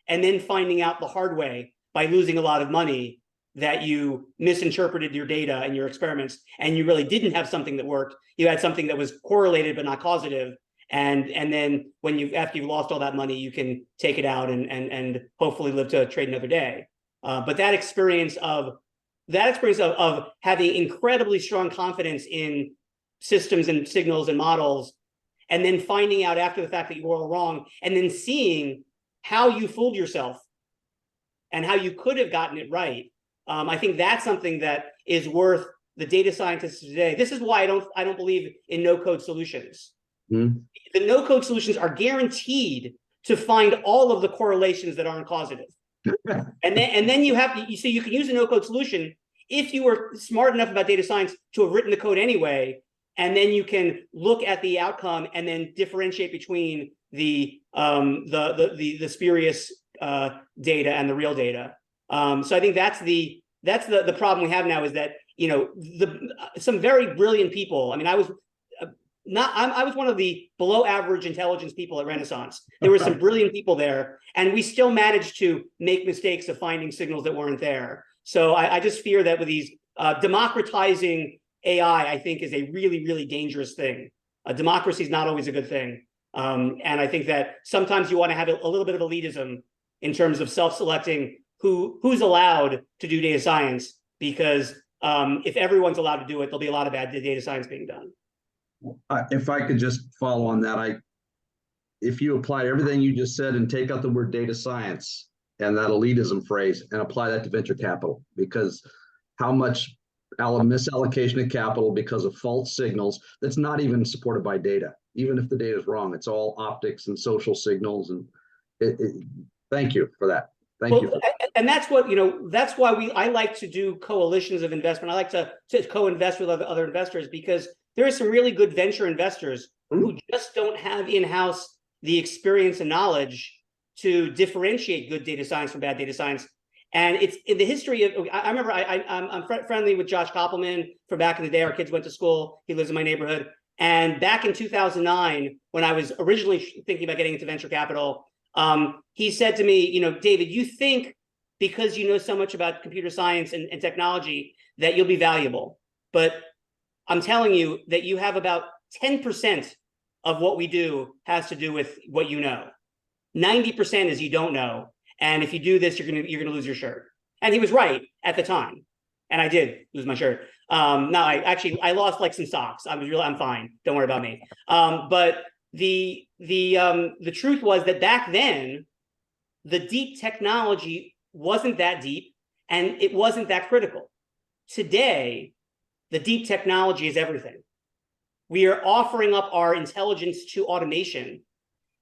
and then finding out the hard way by losing a lot of money that you misinterpreted your data and your experiments, and you really didn't have something that worked. You had something that was correlated but not causative. And then after you've lost all that money, you can take it out and hopefully live to trade another day. But that experience of having incredibly strong confidence in systems and signals and models, and then finding out after the fact that you were all wrong, and then seeing how you fooled yourself and how you could have gotten it right. I think that's something that is worth the data scientists today. This is why I don't believe in no-code solutions. The no-code solutions are guaranteed to find all of the correlations that aren't causative. and then you can use a no-code solution if you were smart enough about data science to have written the code anyway, and then you can look at the outcome and then differentiate between the spurious data and the real data. So I think that's the problem we have now, is that some very brilliant people. I mean, I was one of the below average intelligence people at Renaissance. There were some brilliant people there, and we still managed to make mistakes of finding signals that weren't there. So I just fear that with these democratizing AI, I think, is a really, really dangerous thing. Democracy is not always a good thing. And I think that sometimes you want to have a little bit of elitism in terms of self-selecting who's allowed to do data science, because if everyone's allowed to do it, there'll be a lot of bad data science being done. If I could just follow on that, if you apply everything you just said and take out the word data science and that elitism phrase and apply that to venture capital, because how much misallocation of capital because of false signals that's not even supported by data. Even if the data is wrong, it's all optics and social signals. And thank you for that. Thank you. And that's what, that's why I like to do coalitions of investment. I like to co-invest with other investors, because there are some really good venture investors who just don't have in-house the experience and knowledge to differentiate good data science from bad data science. And it's in the history of, I remember I'm friendly with Josh Koppelman from back in the day. Our kids went to school. He lives in my neighborhood. And back in 2009, when I was originally thinking about getting into venture capital, he said to me, David, you think because you know so much about computer science and technology that you'll be valuable. But I'm telling you that you have about 10% of what we do has to do with what you know. 90% is you don't know. And if you do this, you're gonna lose your shirt. And he was right at the time. And I did lose my shirt. No, I lost like some socks. I'm fine. Don't worry about me. But the truth was that back then, the deep technology wasn't that deep and it wasn't that critical. Today, the deep technology is everything. We are offering up our intelligence to automation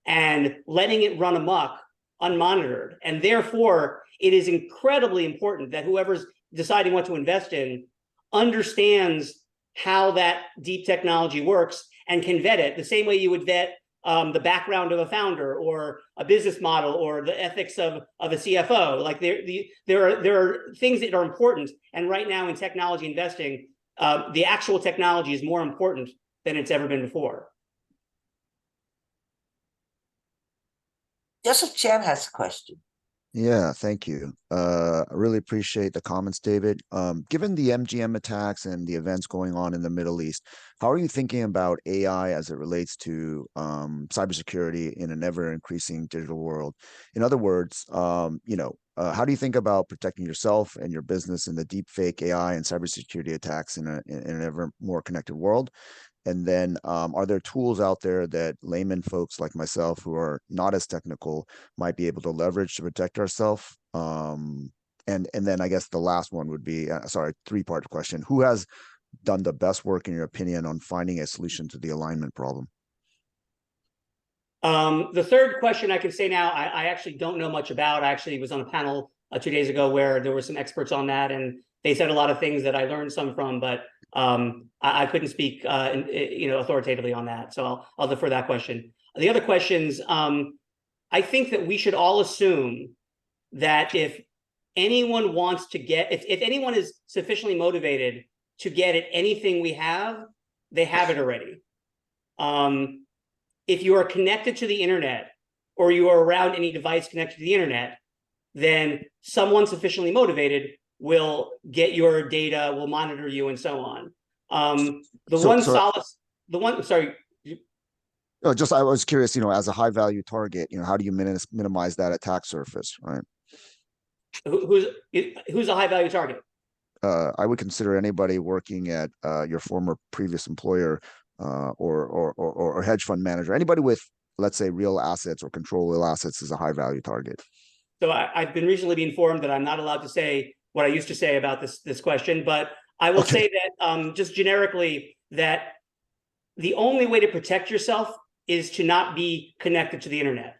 and letting it run amok unmonitored. And therefore, it is incredibly important that whoever's deciding what to invest in understands how that deep technology works and can vet it the same way you would vet the background of a founder or a business model or the ethics of a CFO. Like there are things that are important. And right now in technology investing, the actual technology is more important than it's ever been before. Joseph Chan has a question. Yeah, thank you. I really appreciate the comments, David. Given the MGM attacks and the events going on in the Middle East, how are you thinking about AI as it relates to cybersecurity in an ever-increasing digital world? In other words, how do you think about protecting yourself and your business in the deep fake AI and cybersecurity attacks in an ever more connected world? And then are there tools out there that layman folks like myself who are not as technical might be able to leverage to protect ourselves? And then I guess the last one would be, three-part question. Who has done the best work in your opinion on finding a solution to the alignment problem? The third question I can say now, I actually don't know much about. I actually was on a panel 2 days ago where there were some experts on that, and they said a lot of things that I learned some from, but I couldn't speak, authoritatively on that. So I'll defer that question. The other questions, I think that we should all assume that if anyone wants to get, if anyone is sufficiently motivated to get at anything we have, they have it already. If you are connected to the internet or you are around any device connected to the internet, then someone sufficiently motivated will get your data, will monitor you, and so on. I was curious, as a high value target, how do you minimize that attack surface, right? Who's a high value target? I would consider anybody working at your former previous employer or hedge fund manager, anybody with, let's say, real assets or control real assets is a high value target. So I've been recently informed that I'm not allowed to say what I used to say about this question, but I will say that just generically that the only way to protect yourself is to not be connected to the internet.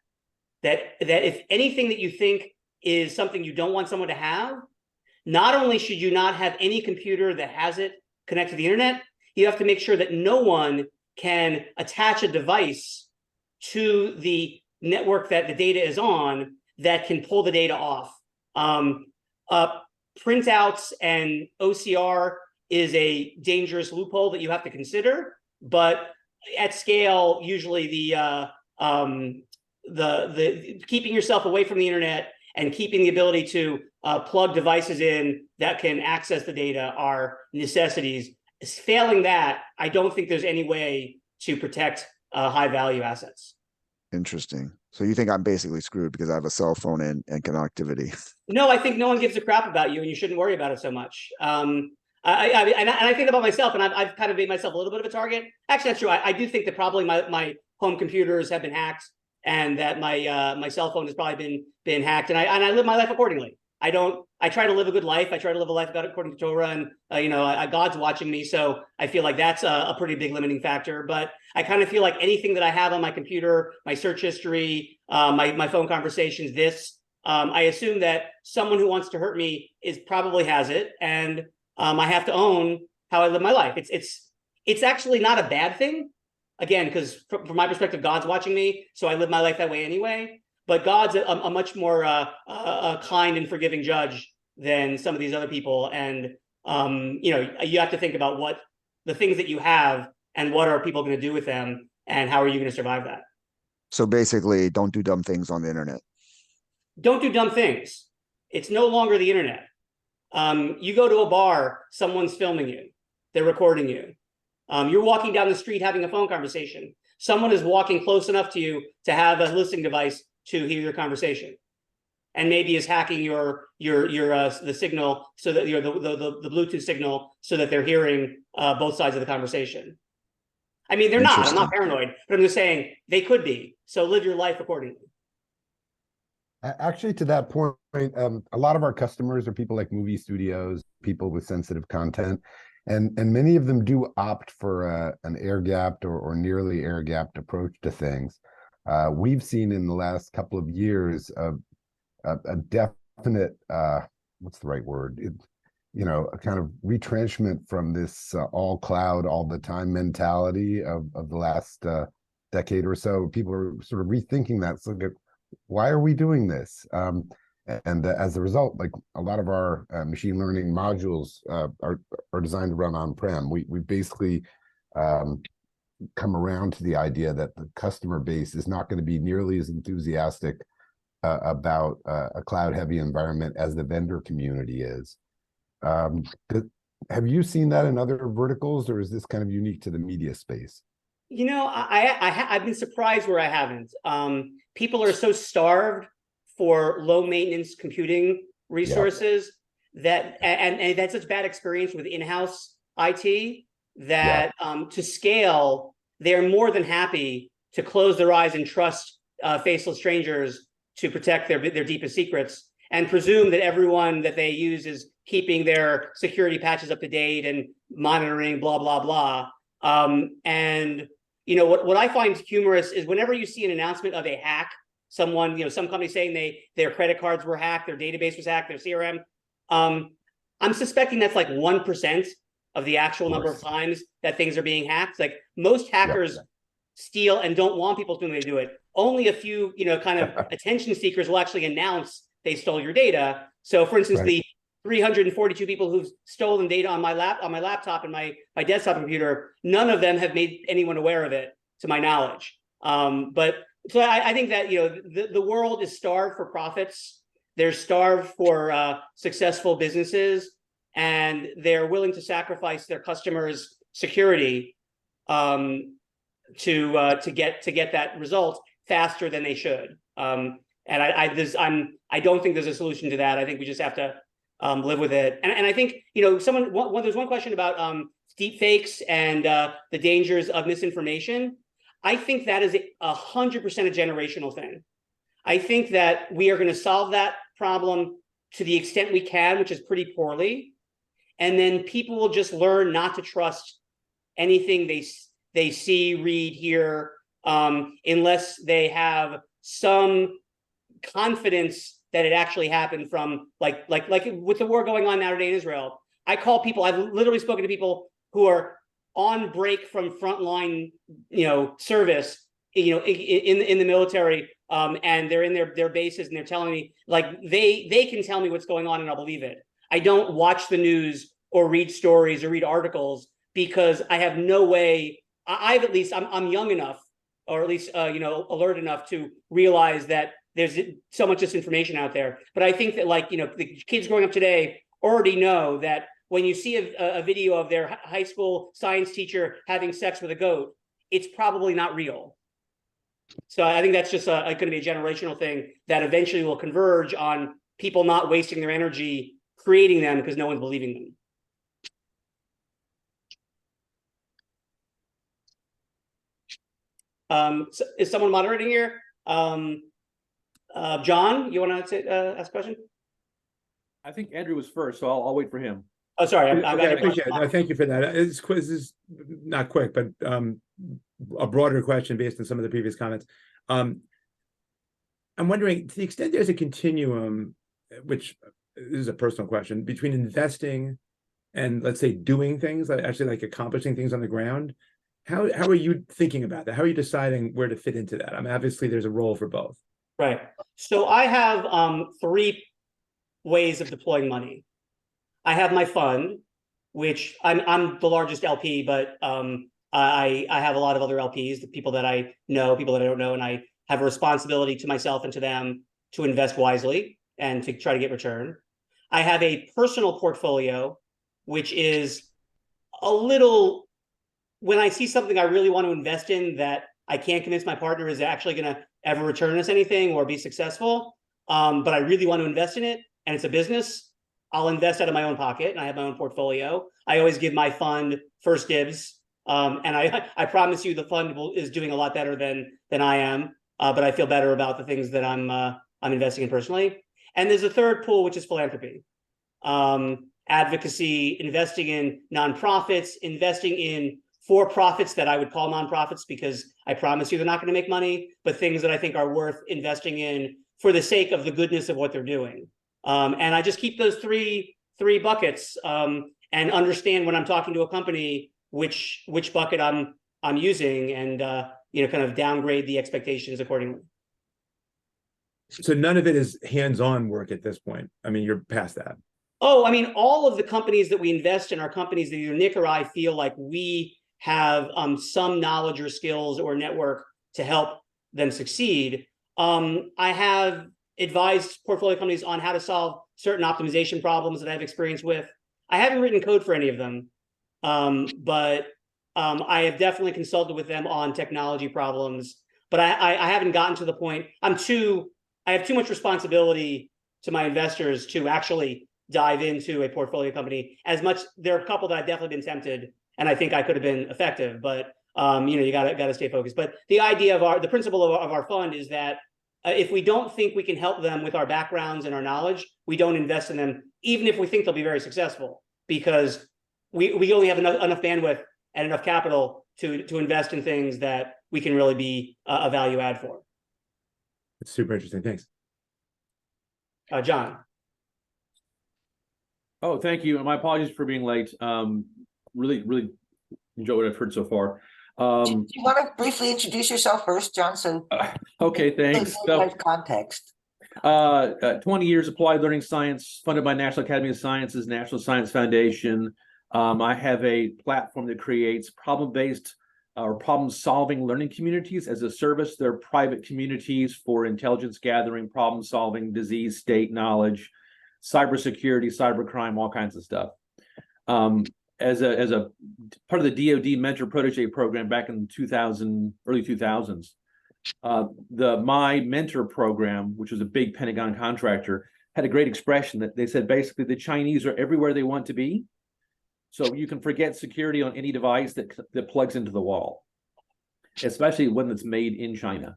That if anything that you think is something you don't want someone to have, not only should you not have any computer that has it connected to the internet, you have to make sure that no one can attach a device to the network that the data is on that can pull the data off. Printouts and OCR is a dangerous loophole that you have to consider, but at scale, usually the keeping yourself away from the internet and keeping the ability to plug devices in that can access the data are necessities. Failing that, I don't think there's any way to protect high value assets. Interesting. So you think I'm basically screwed because I have a cell phone and connectivity? No, I think no one gives a crap about you, and you shouldn't worry about it so much. I think about myself, and I've kind of made myself a little bit of a target. Actually, that's true. I do think that probably my home computers have been hacked, and that my cell phone has probably been hacked, and I live my life accordingly. I try to live a good life. I try to live a life according to Torah, and God's watching me. So I feel like that's a pretty big limiting factor. But I kind of feel like anything that I have on my computer, my search history, my phone conversations, I assume that someone who wants to hurt me probably has it, and I have to own how I live my life. It's It's actually not a bad thing. Again, because from my perspective, God's watching me, so I live my life that way anyway. But God's a much more kind and forgiving judge than some of these other people. And you have to think about what the things that you have and what are people going to do with them, and how are you going to survive that? So basically, don't do dumb things on the internet. Don't do dumb things. It's no longer the internet. You go to a bar, someone's filming you. They're recording you. You're walking down the street having a phone conversation. Someone is walking close enough to you to have a listening device to hear your conversation, and maybe is hacking the signal, so that the Bluetooth signal, so that they're hearing both sides of the conversation. I mean, they're not. I'm not paranoid, but I'm just saying they could be. So live your life accordingly. Actually, to that point, a lot of our customers are people like movie studios, people with sensitive content, and many of them do opt for an air-gapped or nearly air-gapped approach to things. We've seen in the last couple of years a definite, what's the right word? A kind of retrenchment from this all cloud all the time mentality of the last decade or so. People are sort of rethinking that. So why are we doing this? And as a result, like a lot of our machine learning modules are designed to run on-prem. We basically come around to the idea that the customer base is not going to be nearly as enthusiastic about a cloud-heavy environment as the vendor community is. Have you seen that in other verticals, or is this kind of unique to the media space? I've been surprised where I haven't. People are so starved for low maintenance computing resources that, and that's such bad experience with in-house IT that to scale, they're more than happy to close their eyes and trust faceless strangers to protect their deepest secrets, and presume that everyone that they use is keeping their security patches up to date and monitoring blah, blah, blah. And what I find humorous is whenever you see an announcement of a hack, some company saying their credit cards were hacked, their database was hacked, their CRM, I'm suspecting that's like 1% of the actual number of times that things are being hacked. Like most hackers steal and don't want people to know they do it. Only a few, kind of attention seekers will actually announce they stole your data. So for instance, the 342 people who've stolen data on my laptop and my desktop computer, none of them have made anyone aware of it, to my knowledge. But so I think that the world is starved for profits. They're starved for successful businesses, and they're willing to sacrifice their customers' security to get that result faster than they should. And I don't think there's a solution to that. I think we just have to live with it. And I think there's one question about deep fakes and the dangers of misinformation. I think that is 100% a generational thing. I think that we are going to solve that problem to the extent we can, which is pretty poorly. And then people will just learn not to trust anything they see, read, hear, unless they have some confidence that it actually happened from like with the war going on now today in Israel. I've literally spoken to people who are on break from frontline, service, in the military, and they're in their bases, and they're telling me like they can tell me what's going on and I'll believe it. I don't watch the news or read stories or read articles because I have no way. I'm young enough, or at least alert enough to realize that there's so much disinformation out there. But I think that the kids growing up today already know that when you see a video of their high school science teacher having sex with a goat, it's probably not real. So I think that's just going to be a generational thing that eventually will converge on people not wasting their energy creating them because no one's believing them. So is someone moderating here? John, you want to ask a question? I think Andrew was first, so I'll wait for him. Oh, sorry. I appreciate it. No, thank you for that. This quiz is not quick, but a broader question based on some of the previous comments. I'm wondering, to the extent there's a continuum, which is a personal question, between investing and let's say doing things, like actually like accomplishing things on the ground. How are you thinking about that? How are you deciding where to fit into that? I mean, obviously there's a role for both. Right. So I have 3 ways of deploying money. I have my fund, which I'm the largest LP, but I have a lot of other LPs, the people that I know, people that I don't know, and I have a responsibility to myself and to them to invest wisely and to try to get return. I have a personal portfolio, which is a little, when I see something I really want to invest in that I can't convince my partner is actually going to ever return us anything or be successful, but I really want to invest in it and it's a business, I'll invest out of my own pocket and I have my own portfolio. I always give my fund first dibs. And I promise you the fund is doing a lot better than I am, but I feel better about the things that I'm investing in personally. And there's a third pool, which is philanthropy, advocacy, investing in nonprofits, investing in for-profits that I would call nonprofits because I promise you they're not going to make money, but things that I think are worth investing in for the sake of the goodness of what they're doing. And I just keep those three buckets and understand when I'm talking to a company which bucket I'm using and kind of downgrade the expectations accordingly. So none of it is hands-on work at this point. I mean, you're past that. Oh, I mean, all of the companies that we invest in are companies that either Nick or I feel like we have some knowledge or skills or network to help them succeed. I have advised portfolio companies on how to solve certain optimization problems that I have experience with. I haven't written code for any of them, but I have definitely consulted with them on technology problems. But I haven't gotten to the point. I have too much responsibility to my investors to actually dive into a portfolio company as much. There are a couple that I've definitely been tempted, and I think I could have been effective. But you gotta stay focused. But the idea of the principle of our fund is that if we don't think we can help them with our backgrounds and our knowledge, we don't invest in them, even if we think they'll be very successful, because we only have enough bandwidth and enough capital to invest in things that we can really be a value add for. It's super interesting. Thanks. John. Oh, thank you. And my apologies for being late. Really enjoy what I've heard so far. Do you want to briefly introduce yourself first, John? So okay, thanks. So, context. 20 years applied learning science, funded by National Academy of Sciences, National Science Foundation. I have a platform that creates problem-based or problem-solving learning communities as a service. They're private communities for intelligence gathering, problem-solving, disease state knowledge, cybersecurity, cybercrime, all kinds of stuff. As a part of the DoD Mentor Protege program back in early 2000s, my mentor program, which was a big Pentagon contractor, had a great expression that they said basically the Chinese are everywhere they want to be. So you can forget security on any device that plugs into the wall, especially one that's made in China.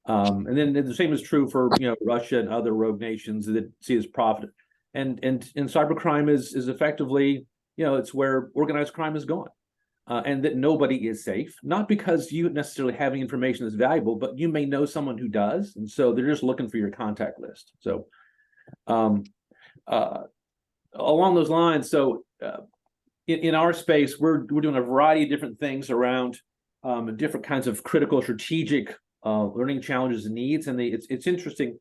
And then the same is true for Russia and other rogue nations that see as profit. And cybercrime is effectively it's where organized crime is going, and that nobody is safe. Not because you necessarily have any information that's valuable, but you may know someone who does, and so they're just looking for your contact list. So, along those lines, so. In our space, we're doing a variety of different things around different kinds of critical strategic learning challenges and needs. And it's interesting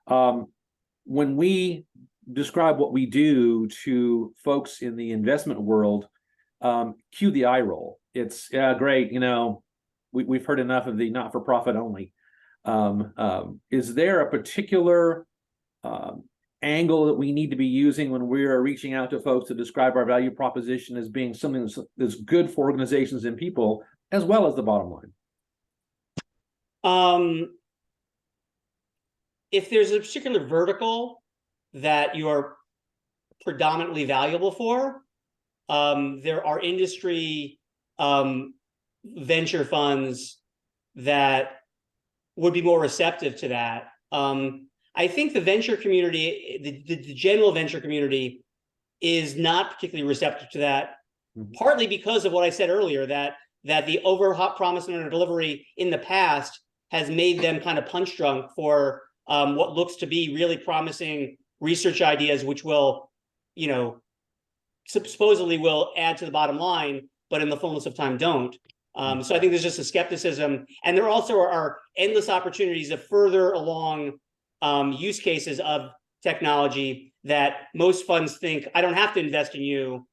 when we describe what we do to folks in the investment world, cue the eye roll. It's great. We've heard enough of the not-for-profit only. Is there a particular angle that we need to be using when we are reaching out to folks to describe our value proposition as being something that's good for organizations and people, as well as the bottom line? If there's a particular vertical that you're predominantly valuable for, there are industry venture funds that would be more receptive to that. I think the venture community, the general venture community, is not particularly receptive to that, partly because of what I said earlier, that the over-promise and under-delivery in the past has made them kind of punch drunk for what looks to be really promising research ideas, which will, supposedly will add to the bottom line, but in the fullness of time don't. So I think there's just a skepticism, and there also are endless opportunities of further along use cases of technology that most funds think, I don't have to invest in you.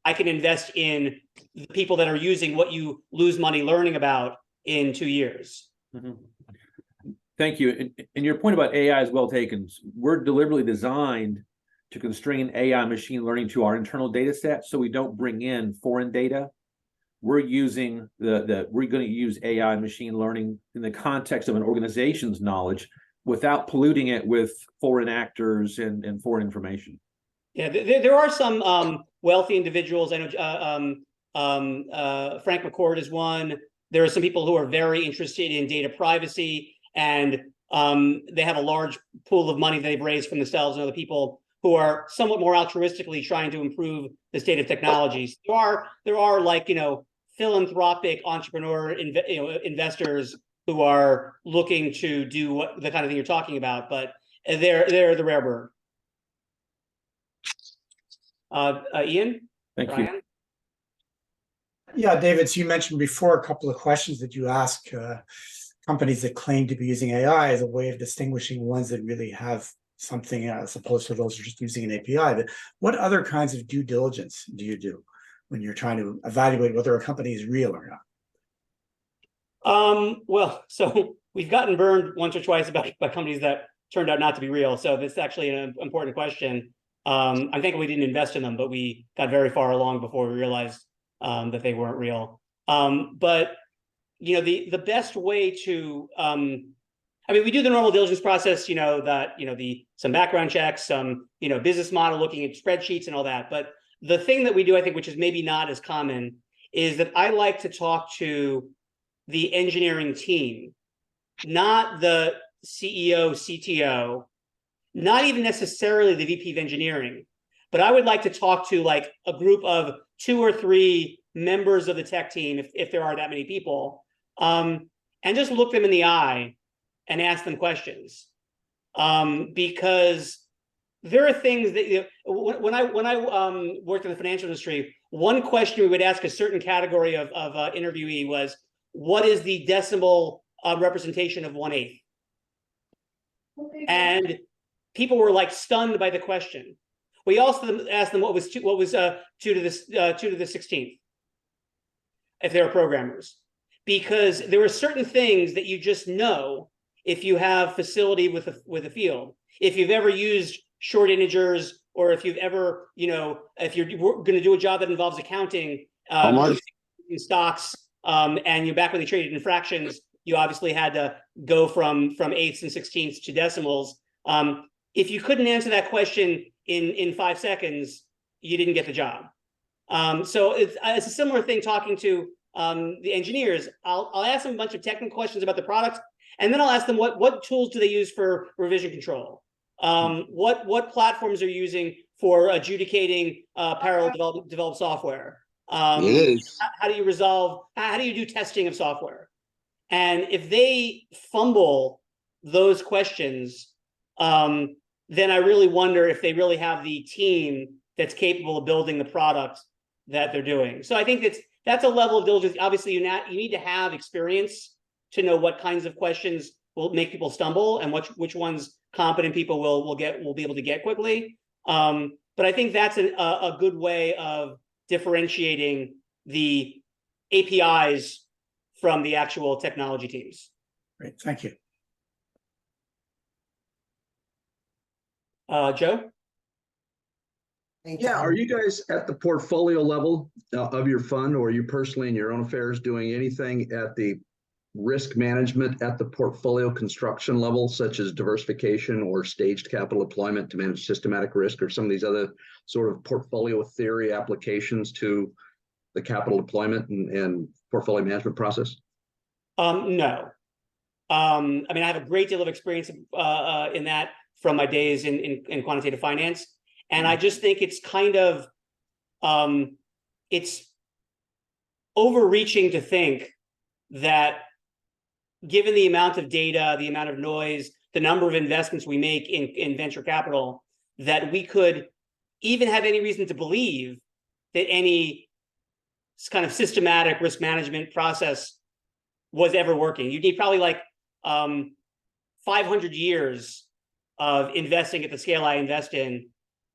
I can invest in the people that are using what you lose money learning about in 2 years. Thank you. And your point about AI is well taken. We're deliberately designed to constrain AI machine learning to our internal data set, so we don't bring in foreign data. We're using we're going to use AI machine learning in the context of an organization's knowledge without polluting it with foreign actors and foreign information. Yeah, there are some wealthy individuals. I know Frank McCord is one. There are some people who are very interested in data privacy, and they have a large pool of money that they've raised from themselves and other people who are somewhat more altruistically trying to improve the state of technologies. There are like, philanthropic entrepreneur investors who are looking to do the kind of thing you're talking about, but they're the rare bird. Ian? Thank Brian? you. Yeah, David, so you mentioned before a couple of questions that you ask companies that claim to be using AI as a way of distinguishing ones that really have something as opposed to those who are just using an API. But what other kinds of due diligence do you do when you're trying to evaluate whether a company is real or not? Well, so we've gotten burned once or twice by companies that turned out not to be real. So this is actually an important question. I think we didn't invest in them, but we got very far along before we realized that they weren't real. But the best way to we do the normal diligence process, some background checks, some business model, looking at spreadsheets and all that. But the thing that we do, I think, which is maybe not as common, is that I like to talk to the engineering team, not the CEO, CTO, not even necessarily the VP of engineering, but I would like to talk to like a group of 2 or 3 members of the tech team, if there are that many people, and just look them in the eye and ask them questions, because there are things that when I worked in the financial industry, one question we would ask a certain category of interviewee was, what is the decimal representation of 1/8? And people were like stunned by the question. We also asked them what was 2 to the 16th, if they were programmers, because there were certain things that you just know if you have facility with a field. If you've ever used short integers, or if you've ever, if you're going to do a job that involves accounting, in stocks, and you're back when they traded in fractions, you obviously had to go from 1/8 and 16ths to decimals. If you couldn't answer that question in 5 seconds, you didn't get the job. So it's a similar thing talking to the engineers. I'll ask them a bunch of technical questions about the product, and then I'll ask them what tools do they use for revision control? What platforms are you using for adjudicating parallel developed software? How do you do testing of software? And if they fumble those questions, then I really wonder if they really have the team that's capable of building the product that they're doing. So I think that's a level of diligence. Obviously, you need to have experience to know what kinds of questions will make people stumble and which ones competent people will be able to get quickly. But I think that's a good way of differentiating the APIs from the actual technology teams. Great, thank you. Joe? Yeah, are you guys at the portfolio level of your fund, or are you personally in your own affairs doing anything at the risk management at the portfolio construction level, such as diversification or staged capital deployment to manage systematic risk, or some of these other sort of portfolio theory applications to the capital deployment and portfolio management process? No. I have a great deal of experience in that from my days in quantitative finance. And I just think it's kind of, it's overreaching to think that given the amount of data, the amount of noise, the number of investments we make in venture capital, that we could even have any reason to believe that any kind of systematic risk management process was ever working. You need probably like 500 years of investing at the scale I invest in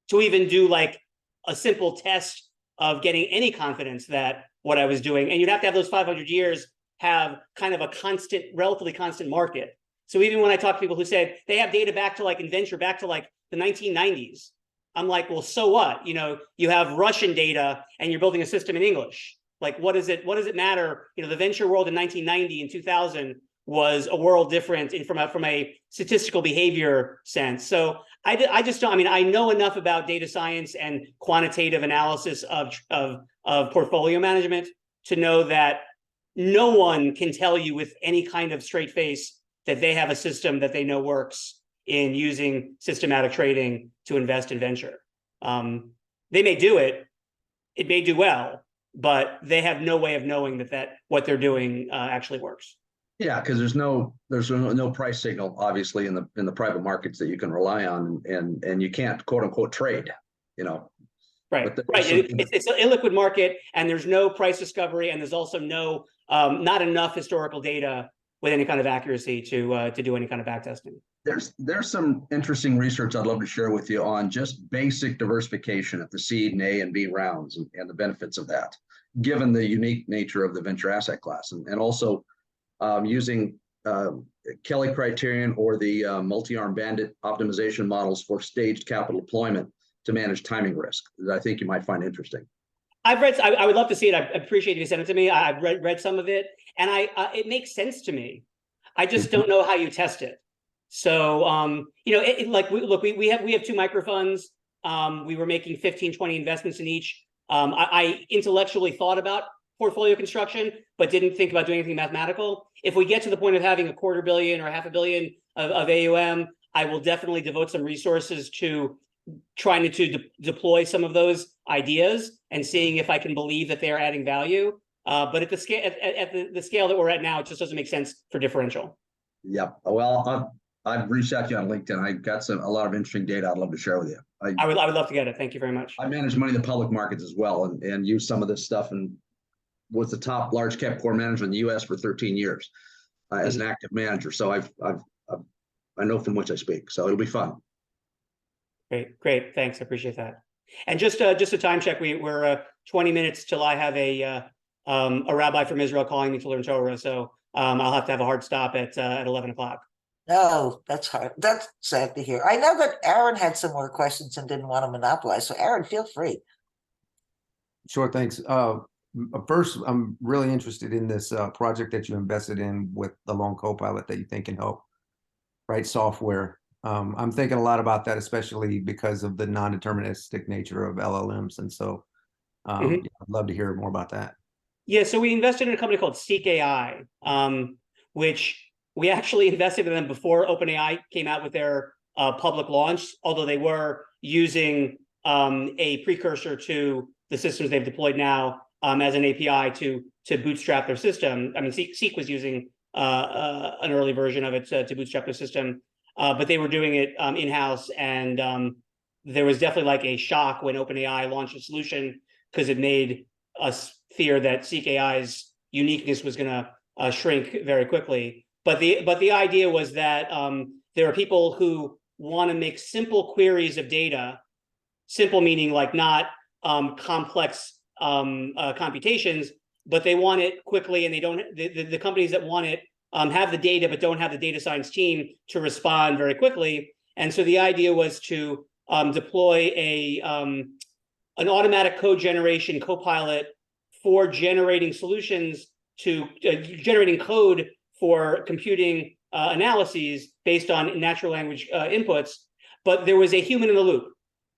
to even do like a simple test of getting any confidence that what I was doing. And you'd have to have those 500 years have kind of a constant, relatively constant market. So even when I talk to people who say they have data back to like in venture back to like the 1990s, I'm like, well, so what? You know, you have Russian data and you're building a system in English. Like, what does it matter? You know, the venture world in 1990 and 2000 was a world different from a statistical behavior sense. So I just don't, I mean, I know enough about data science and quantitative analysis of portfolio management to know that no one can tell you with any kind of straight face that they have a system that they know works in using systematic trading to invest in venture. They may do it, it may do well, but they have no way of knowing that what they're doing actually works. Yeah, because there's no price signal, obviously, in the private markets that you can rely on, and you can't quote unquote trade, you know. Right, right. It's an illiquid market, and there's no price discovery, and there's also no not enough historical data with any kind of accuracy to do any kind of backtesting. There's some interesting research I'd love to share with you on just basic diversification at the seed and A and B rounds and the benefits of that, given the unique nature of the venture asset class, and also using Kelly criterion or the multi-arm bandit optimization models for staged capital deployment to manage timing risk that I think you might find interesting. I've read. I would love to see it. I appreciate if you send it to me. I've read some of it, and it makes sense to me. I just don't know how you test it. So you know, we have two micro funds. We were making 15, 20 investments in each. I intellectually thought about portfolio construction, but didn't think about doing anything mathematical. If we get to the point of having $250 million or $500 million of AUM, I will definitely devote some resources to trying to deploy some of those ideas and seeing if I can believe that they are adding value. But at the scale that we're at now, it just doesn't make sense for differential. Yep. Well, I've reached out to you on LinkedIn. I got a lot of interesting data I'd love to share with you. I would love to get it. Thank you very much. I manage money in the public markets as well, and use some of this stuff, and was the top large cap core manager in the U.S. for 13 years as an active manager. So I know from which I speak. So it'll be fun. Great. Thanks. I appreciate that. And just a time check. We're 20 minutes till I have a rabbi from Israel calling me to learn Torah. So I'll have to have a hard stop at 11 o'clock. No, that's hard. That's sad to hear. I know that Aaron had some more questions and didn't want to monopolize. So Aaron, feel free. Sure, thanks. First, I'm really interested in this project that you invested in with the Loan Copilot that you think can help write software. I'm thinking a lot about that, especially because of the non-deterministic nature of LLMs. And so I'd love to hear more about that. Yeah, so we invested in a company called Seek AI, which we actually invested in them before OpenAI came out with their public launch, although they were using a precursor to the systems they've deployed now as an API to bootstrap their system. I mean, Seek was using an early version of it to bootstrap their system, but they were doing it in-house. And there was definitely like a shock when OpenAI launched a solution, because it made us fear that Seek AI's uniqueness was going to shrink very quickly. But the idea was that there are people who want to make simple queries of data, simple meaning like not complex computations, but they want it quickly, and they don't. The companies that want it have the data but don't have the data science team to respond very quickly. And so the idea was to deploy an automatic code generation copilot for generating solutions to generating code for computing analyses based on natural language inputs, but there was a human in the loop.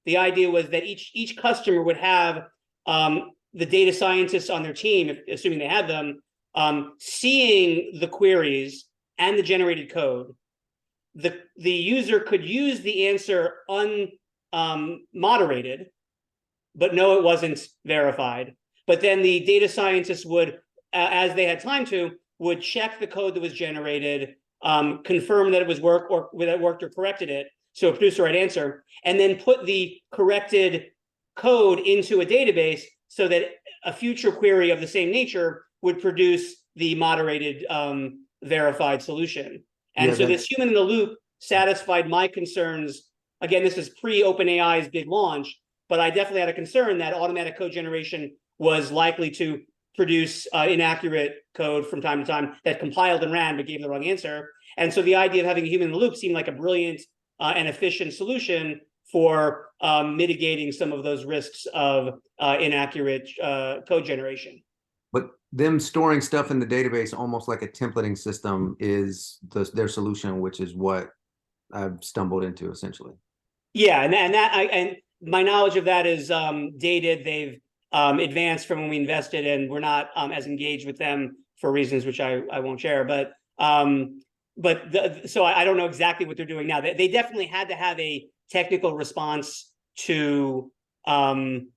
The idea was that each customer would have the data scientists on their team, assuming they had them, seeing the queries and the generated code. The user could use the answer unmoderated, but no, it wasn't verified. But then the data scientists would, as they had time to, would check the code that was generated, confirm that it was worked or corrected it, so it produced the right answer, and then put the corrected code into a database so that a future query of the same nature would produce the moderated verified solution. And Yeah, so that- this human in the loop satisfied my concerns. Again, this is pre-OpenAI's big launch, but I definitely had a concern that automatic code generation was likely to produce inaccurate code from time to time that compiled and ran but gave the wrong answer. And so the idea of having a human in the loop seemed like a brilliant and efficient solution for mitigating some of those risks of inaccurate code generation. But them storing stuff in the database, almost like a templating system, is their solution, which is what I've stumbled into essentially. Yeah, and my knowledge of that is dated. They've advanced from when we invested, and we're not as engaged with them for reasons which I won't share. But so I don't know exactly what they're doing now. They definitely had to have a technical response to the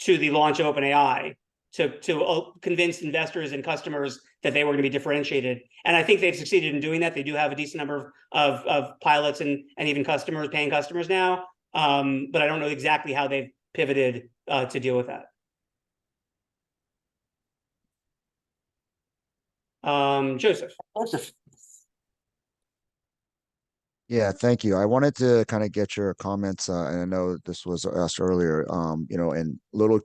launch of OpenAI to convince investors and customers that they were going to be differentiated. And I think they've succeeded in doing that. They do have a decent number of pilots and even customers, paying customers now. But I don't know exactly how they've pivoted to deal with that. Joseph. Yeah, thank you. I wanted to kind of get your comments, and I know this was asked earlier, you know, and little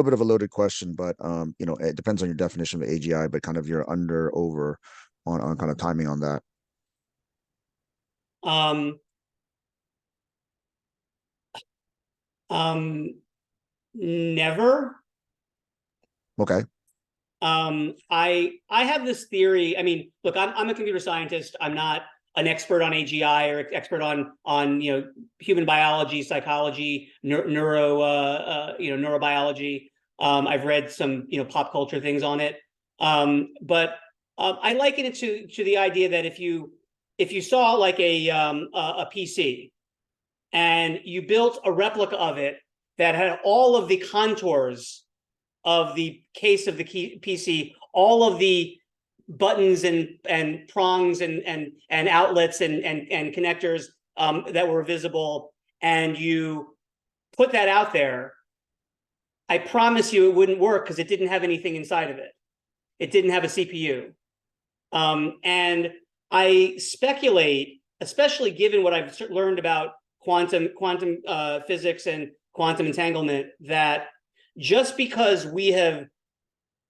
bit of a loaded question, but you know, it depends on your definition of AGI, but kind of your under over on kind of timing on that. Never. Okay. I have this theory. I mean, look, I'm a computer scientist. I'm not an expert on AGI or expert on you know, human biology, psychology, neurobiology. I've read some, you know, pop culture things on it. But I liken it to the idea that if you saw like a PC and you built a replica of it that had all of the contours of the case of the PC, all of the buttons and prongs and outlets and connectors that were visible, and you put that out there, I promise you it wouldn't work because it didn't have anything inside of it. It didn't have a CPU. And I speculate, especially given what I've learned about quantum physics and quantum entanglement, that just because we have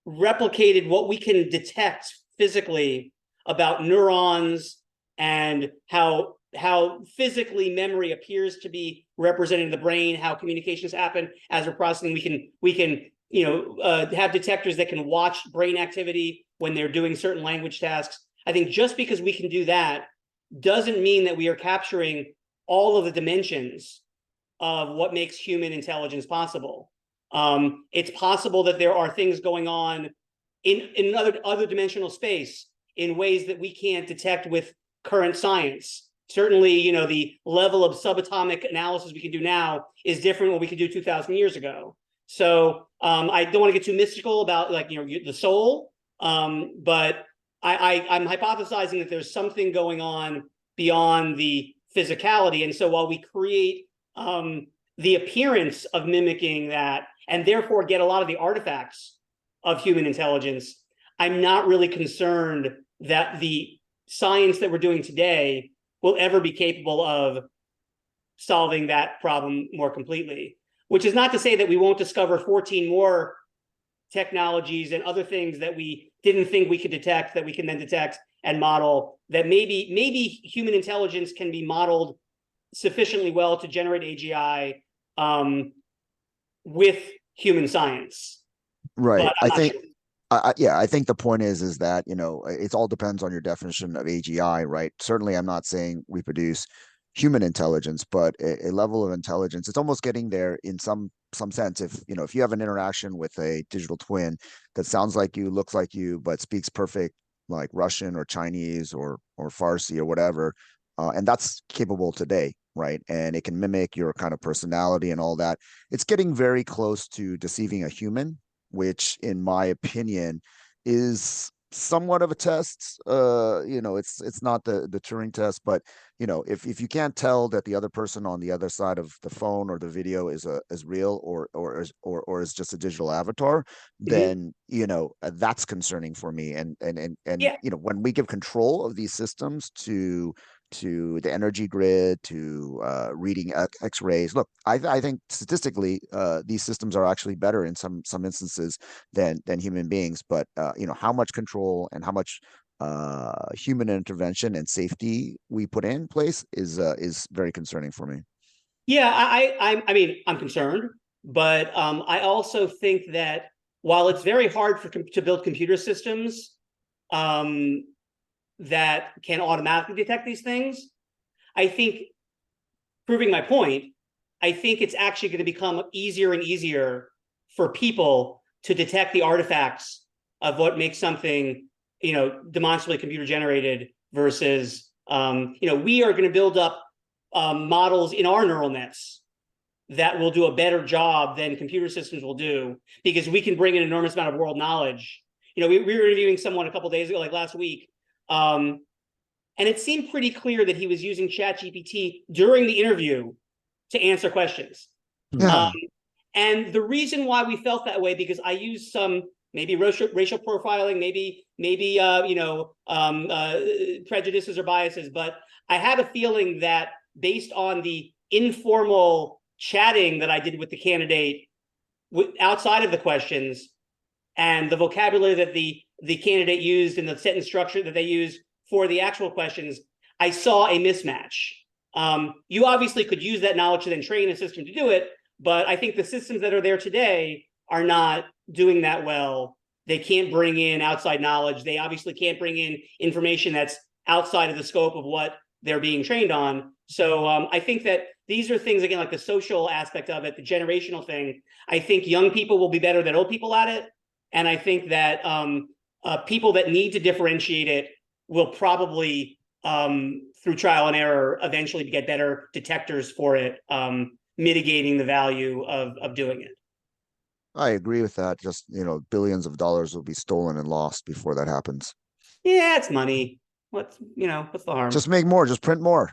replicated what we can detect physically about neurons and how physically memory appears to be represented in the brain, how communications happen as we're processing, we can you know, have detectors that can watch brain activity when they're doing certain language tasks. I think just because we can do that doesn't mean that we are capturing all of the dimensions of what makes human intelligence possible. It's possible that there are things going on in other dimensional space in ways that we can't detect with current science. Certainly, you know, the level of subatomic analysis we can do now is different than what we could do 2,000 years ago. So I don't want to get too mystical about, like, you know, the soul, but I'm hypothesizing that there's something going on beyond the physicality. And so while we create the appearance of mimicking that, and therefore get a lot of the artifacts of human intelligence, I'm not really concerned that the science that we're doing today will ever be capable of solving that problem more completely. Which is not to say that we won't discover 14 more technologies and other things that we didn't think we could detect, that we can then detect and model, that maybe human intelligence can be modeled sufficiently well to generate AGI with human science. Right. But I'm not sure. I think the point is that, you know, it all depends on your definition of AGI, right? Certainly, I'm not saying we produce human intelligence, but a level of intelligence, it's almost getting there in some sense. If, you know, if you have an interaction with a digital twin that sounds like you, looks like you, but speaks perfect, like Russian or Chinese or Farsi or whatever, and that's capable today, right? And it can mimic your kind of personality and all that. It's getting very close to deceiving a human, which in my opinion is somewhat of a test. It's not the Turing test, but if you can't tell that the other person on the other side of the phone or the video is real or is just a digital avatar, then that's concerning for me. And when we give control of these systems to the energy grid, to reading X-rays. Look, I think statistically, these systems are actually better in some instances than human beings. But how much control and how much human intervention and safety we put in place is very concerning for me. Yeah, I mean, I'm concerned, but I also think that while it's very hard to build computer systems that can automatically detect these things, I think, proving my point, I think it's actually going to become easier and easier for people to detect the artifacts of what makes something, demonstrably computer generated versus, we are going to build up models in our neural nets that will do a better job than computer systems will do, because we can bring an enormous amount of world knowledge. We were interviewing someone a couple of days ago, like last week, and it seemed pretty clear that he was using ChatGPT during the interview to answer questions. Yeah. And the reason why we felt that way, because I used some maybe racial profiling, maybe prejudices or biases, but I had a feeling that based on the informal chatting that I did with the candidate outside of the questions and the vocabulary that the candidate used and the sentence structure that they used for the actual questions, I saw a mismatch. You obviously could use that knowledge to then train a system to do it, but I think the systems that are there today are not doing that well. They can't bring in outside knowledge. They obviously can't bring in information that's outside of the scope of what they're being trained on. So I think that these are things, again, like the social aspect of it, the generational thing. I think young people will be better than old people at it. And I think that people that need to differentiate it will probably, through trial and error, eventually get better detectors for it, mitigating the value of doing it. I agree with that. Just, billions of dollars will be stolen and lost before that happens. Yeah, it's money. What's the harm? Just make more, just print more.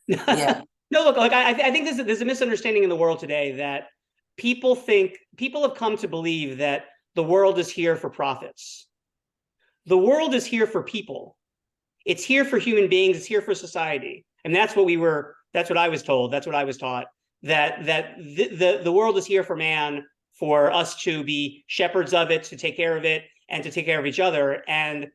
Yeah. No, look, like I think there's a misunderstanding in the world today that people have come to believe that the world is here for profits. The world is here for people. It's here for human beings. It's here for society. And that's what I was told. That's what I was taught, that the world is here for man, for us to be shepherds of it, to take care of it, and to take care of each other. And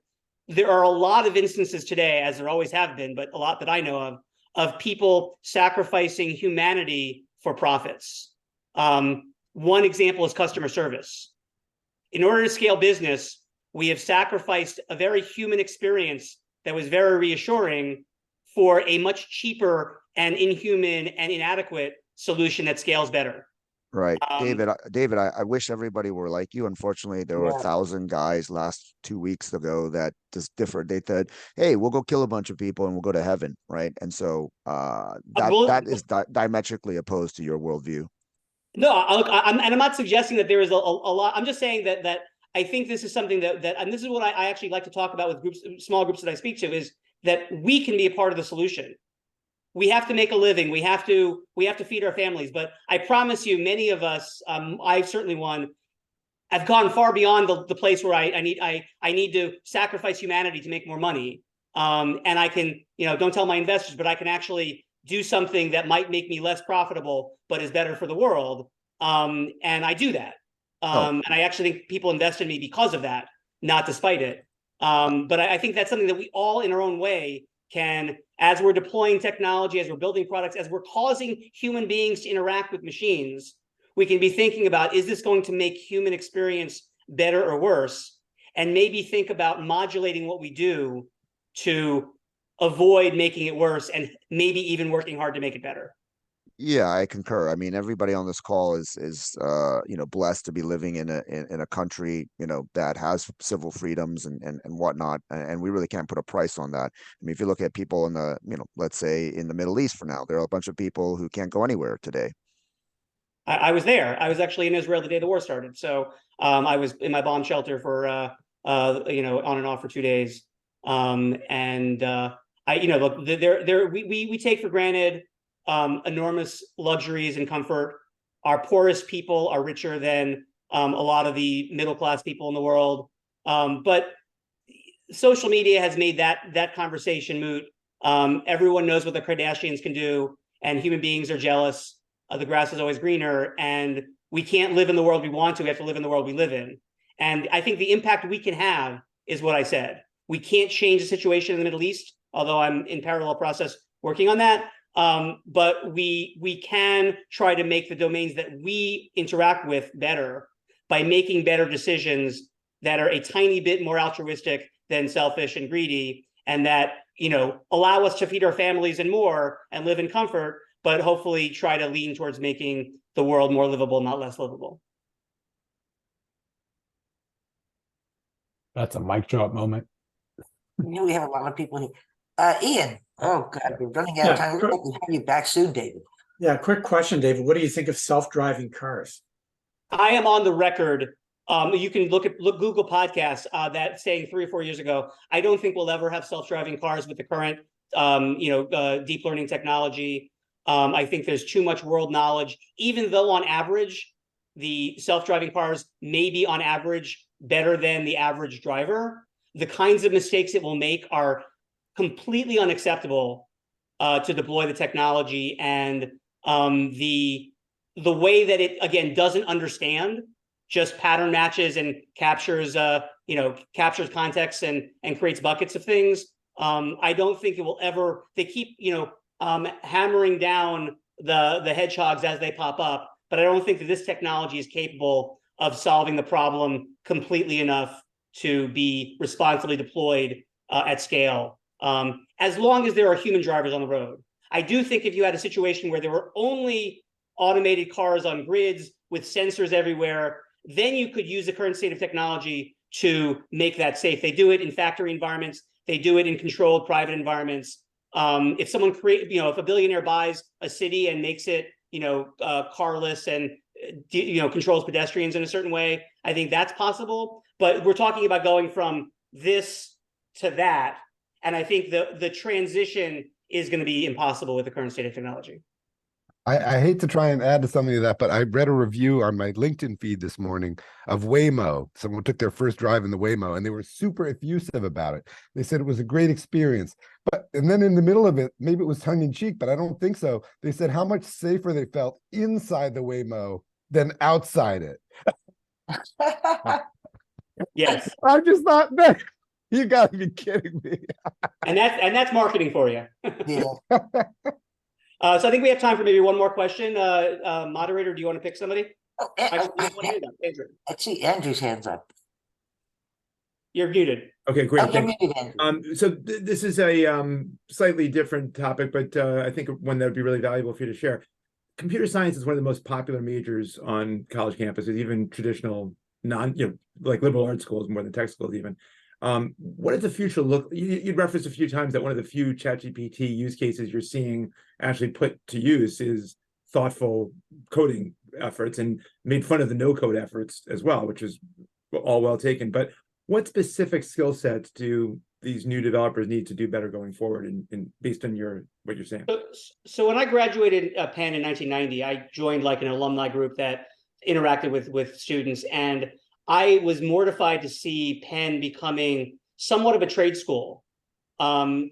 there are a lot of instances today, as there always have been, but a lot that I know of people sacrificing humanity for profits. One example is customer service. In order to scale business, we have sacrificed a very human experience that was very reassuring for a much cheaper and inhuman and inadequate solution that scales better. Right. David, I wish everybody were like you. Unfortunately, there were 1,000 guys last 2 weeks ago that just differed. They said, hey, we'll go kill a bunch of people and we'll go to heaven. Right. And so that is diametrically opposed to your worldview. No, I'm not suggesting that there is a lot. I'm just saying that I think this is something that and this is what I actually like to talk about with small groups that I speak to, is that we can be a part of the solution. We have to make a living. We have to feed our families. But I promise you, many of us, I certainly one, have gone far beyond the place where I need to sacrifice humanity to make more money. And I can, don't tell my investors, but I can actually do something that might make me less profitable, but is better for the world. And I do that. And I actually think people invest in me because of that, not despite it. But I think that's something that we all, in our own way, can, as we're deploying technology, as we're building products, as we're causing human beings to interact with machines, we can be thinking about, is this going to make human experience better or worse? And maybe think about modulating what we do to avoid making it worse, and maybe even working hard to make it better. Yeah, I concur. I mean, everybody on this call is blessed to be living in a country, that has civil freedoms and whatnot. And we really can't put a price on that. I mean, if you look at people in the, let's say in the Middle East for now, there are a bunch of people who can't go anywhere today. I was there. I was actually in Israel the day the war started. So I was in my bomb shelter for on and off for 2 days. Look, we take for granted enormous luxuries and comfort. Our poorest people are richer than a lot of the middle-class people in the world. But social media has made that conversation moot. Everyone knows what the Kardashians can do, and human beings are jealous. The grass is always greener, and we can't live in the world we want to. We have to live in the world we live in. And I think the impact we can have is what I said. We can't change the situation in the Middle East, although I'm in parallel process working on that. But we can try to make the domains that we interact with better by making better decisions that are a tiny bit more altruistic than selfish and greedy, and that allow us to feed our families and more and live in comfort, but hopefully try to lean towards making the world more livable, not less livable. That's a mic drop moment. We have a lot of people here. Ian, oh God, we're running out of time. We'd like to have you back soon, David. Yeah, quick question, David. What do you think of self-driving cars? I am on the record. You can look Google podcasts that saying 3 or 4 years ago, I don't think we'll ever have self-driving cars with the current deep learning technology. I think there's too much world knowledge, even though on average, the self-driving cars may be on average better than the average driver. The kinds of mistakes it will make are completely unacceptable to deploy the technology, and the way that it, again, doesn't understand, just pattern matches and captures context and creates buckets of things. I don't think it will ever. They keep hammering down the hedgehogs as they pop up, but I don't think that this technology is capable of solving the problem completely enough to be responsibly deployed at scale. As long as there are human drivers on the road. I do think if you had a situation where there were only automated cars on grids with sensors everywhere, then you could use the current state of technology to make that safe. They do it in factory environments. They do it in controlled private environments. If someone if a billionaire buys a city and makes it, carless and, controls pedestrians in a certain way, I think that's possible. But we're talking about going from this to that. And I think the transition is going to be impossible with the current state of technology. I hate to try and add to something of that, but I read a review on my LinkedIn feed this morning of Waymo. Someone took their first drive in the Waymo, and they were super effusive about it. They said it was a great experience. And then in the middle of it, maybe it was tongue in cheek, but I don't think so. They said how much safer they felt inside the Waymo than outside it. Yes. I just thought, man, you got to be kidding me. and that's marketing for you. Yeah. So I think we have time for maybe one more question. Moderator, do you want to pick somebody? Andrew. I see Andrew's hands up. You're muted. Okay, great. You're muted, Andrew. So this is a slightly different topic, but I think one that would be really valuable for you to share. Computer science is one of the most popular majors on college campuses, even traditional like liberal arts schools more than tech schools even. What does the future look? You'd referenced a few times that one of the few ChatGPT use cases you're seeing actually put to use is thoughtful coding efforts, and made fun of the no code efforts as well, which is all well taken. But what specific skill sets do these new developers need to do better going forward, and based on what you're saying? So when I graduated Penn in 1990, I joined like an alumni group that interacted with students, and I was mortified to see Penn becoming somewhat of a trade school,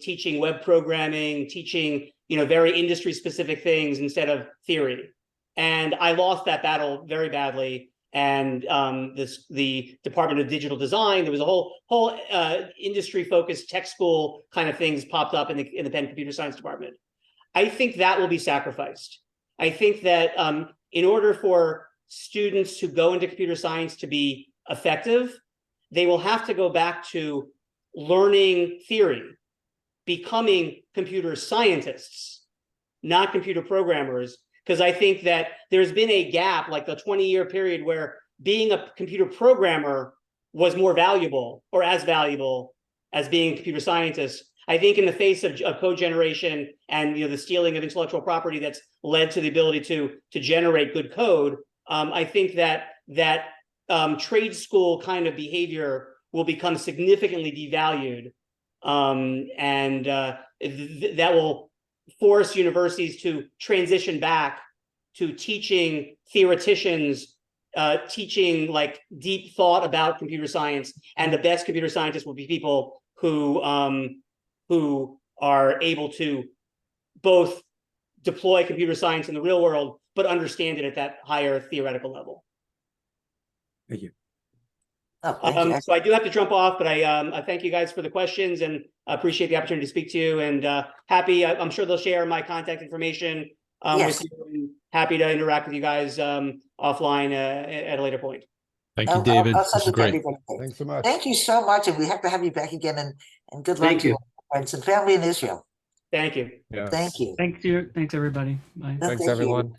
teaching web programming, teaching very industry specific things instead of theory. And I lost that battle very badly. And the Department of Digital Design, there was a whole industry focused tech school kind of things popped up in the Penn Computer Science department. I think that will be sacrificed. I think that in order for students who go into computer science to be effective, they will have to go back to learning theory, becoming computer scientists, not computer programmers. Because I think that there's been a gap, like the 20-year period where being a computer programmer was more valuable or as valuable as being a computer scientist. I think in the face of code generation and the stealing of intellectual property that's led to the ability to generate good code, I think that trade school kind of behavior will become significantly devalued. And that will force universities to transition back to teaching theoreticians, teaching like deep thought about computer science, and the best computer scientists will be people who are able to both deploy computer science in the real world, but understand it at that higher theoretical level. Thank you. Oh, thank you. So I do have to jump off, but I thank you guys for the questions and appreciate the opportunity to speak to you, and happy, I'm sure they'll share my contact information Yes. with you, and happy to interact with you guys offline at a later point. Thank you, David. I'll This send is it to great. everybody. Thanks so much. Thank you so much, and we have to have you back again, and good luck Thank to you. your friends and family in Israel. Thank you. Yes. Thank you. Thanks everybody. Bye. No, Thanks, thank you. everyone.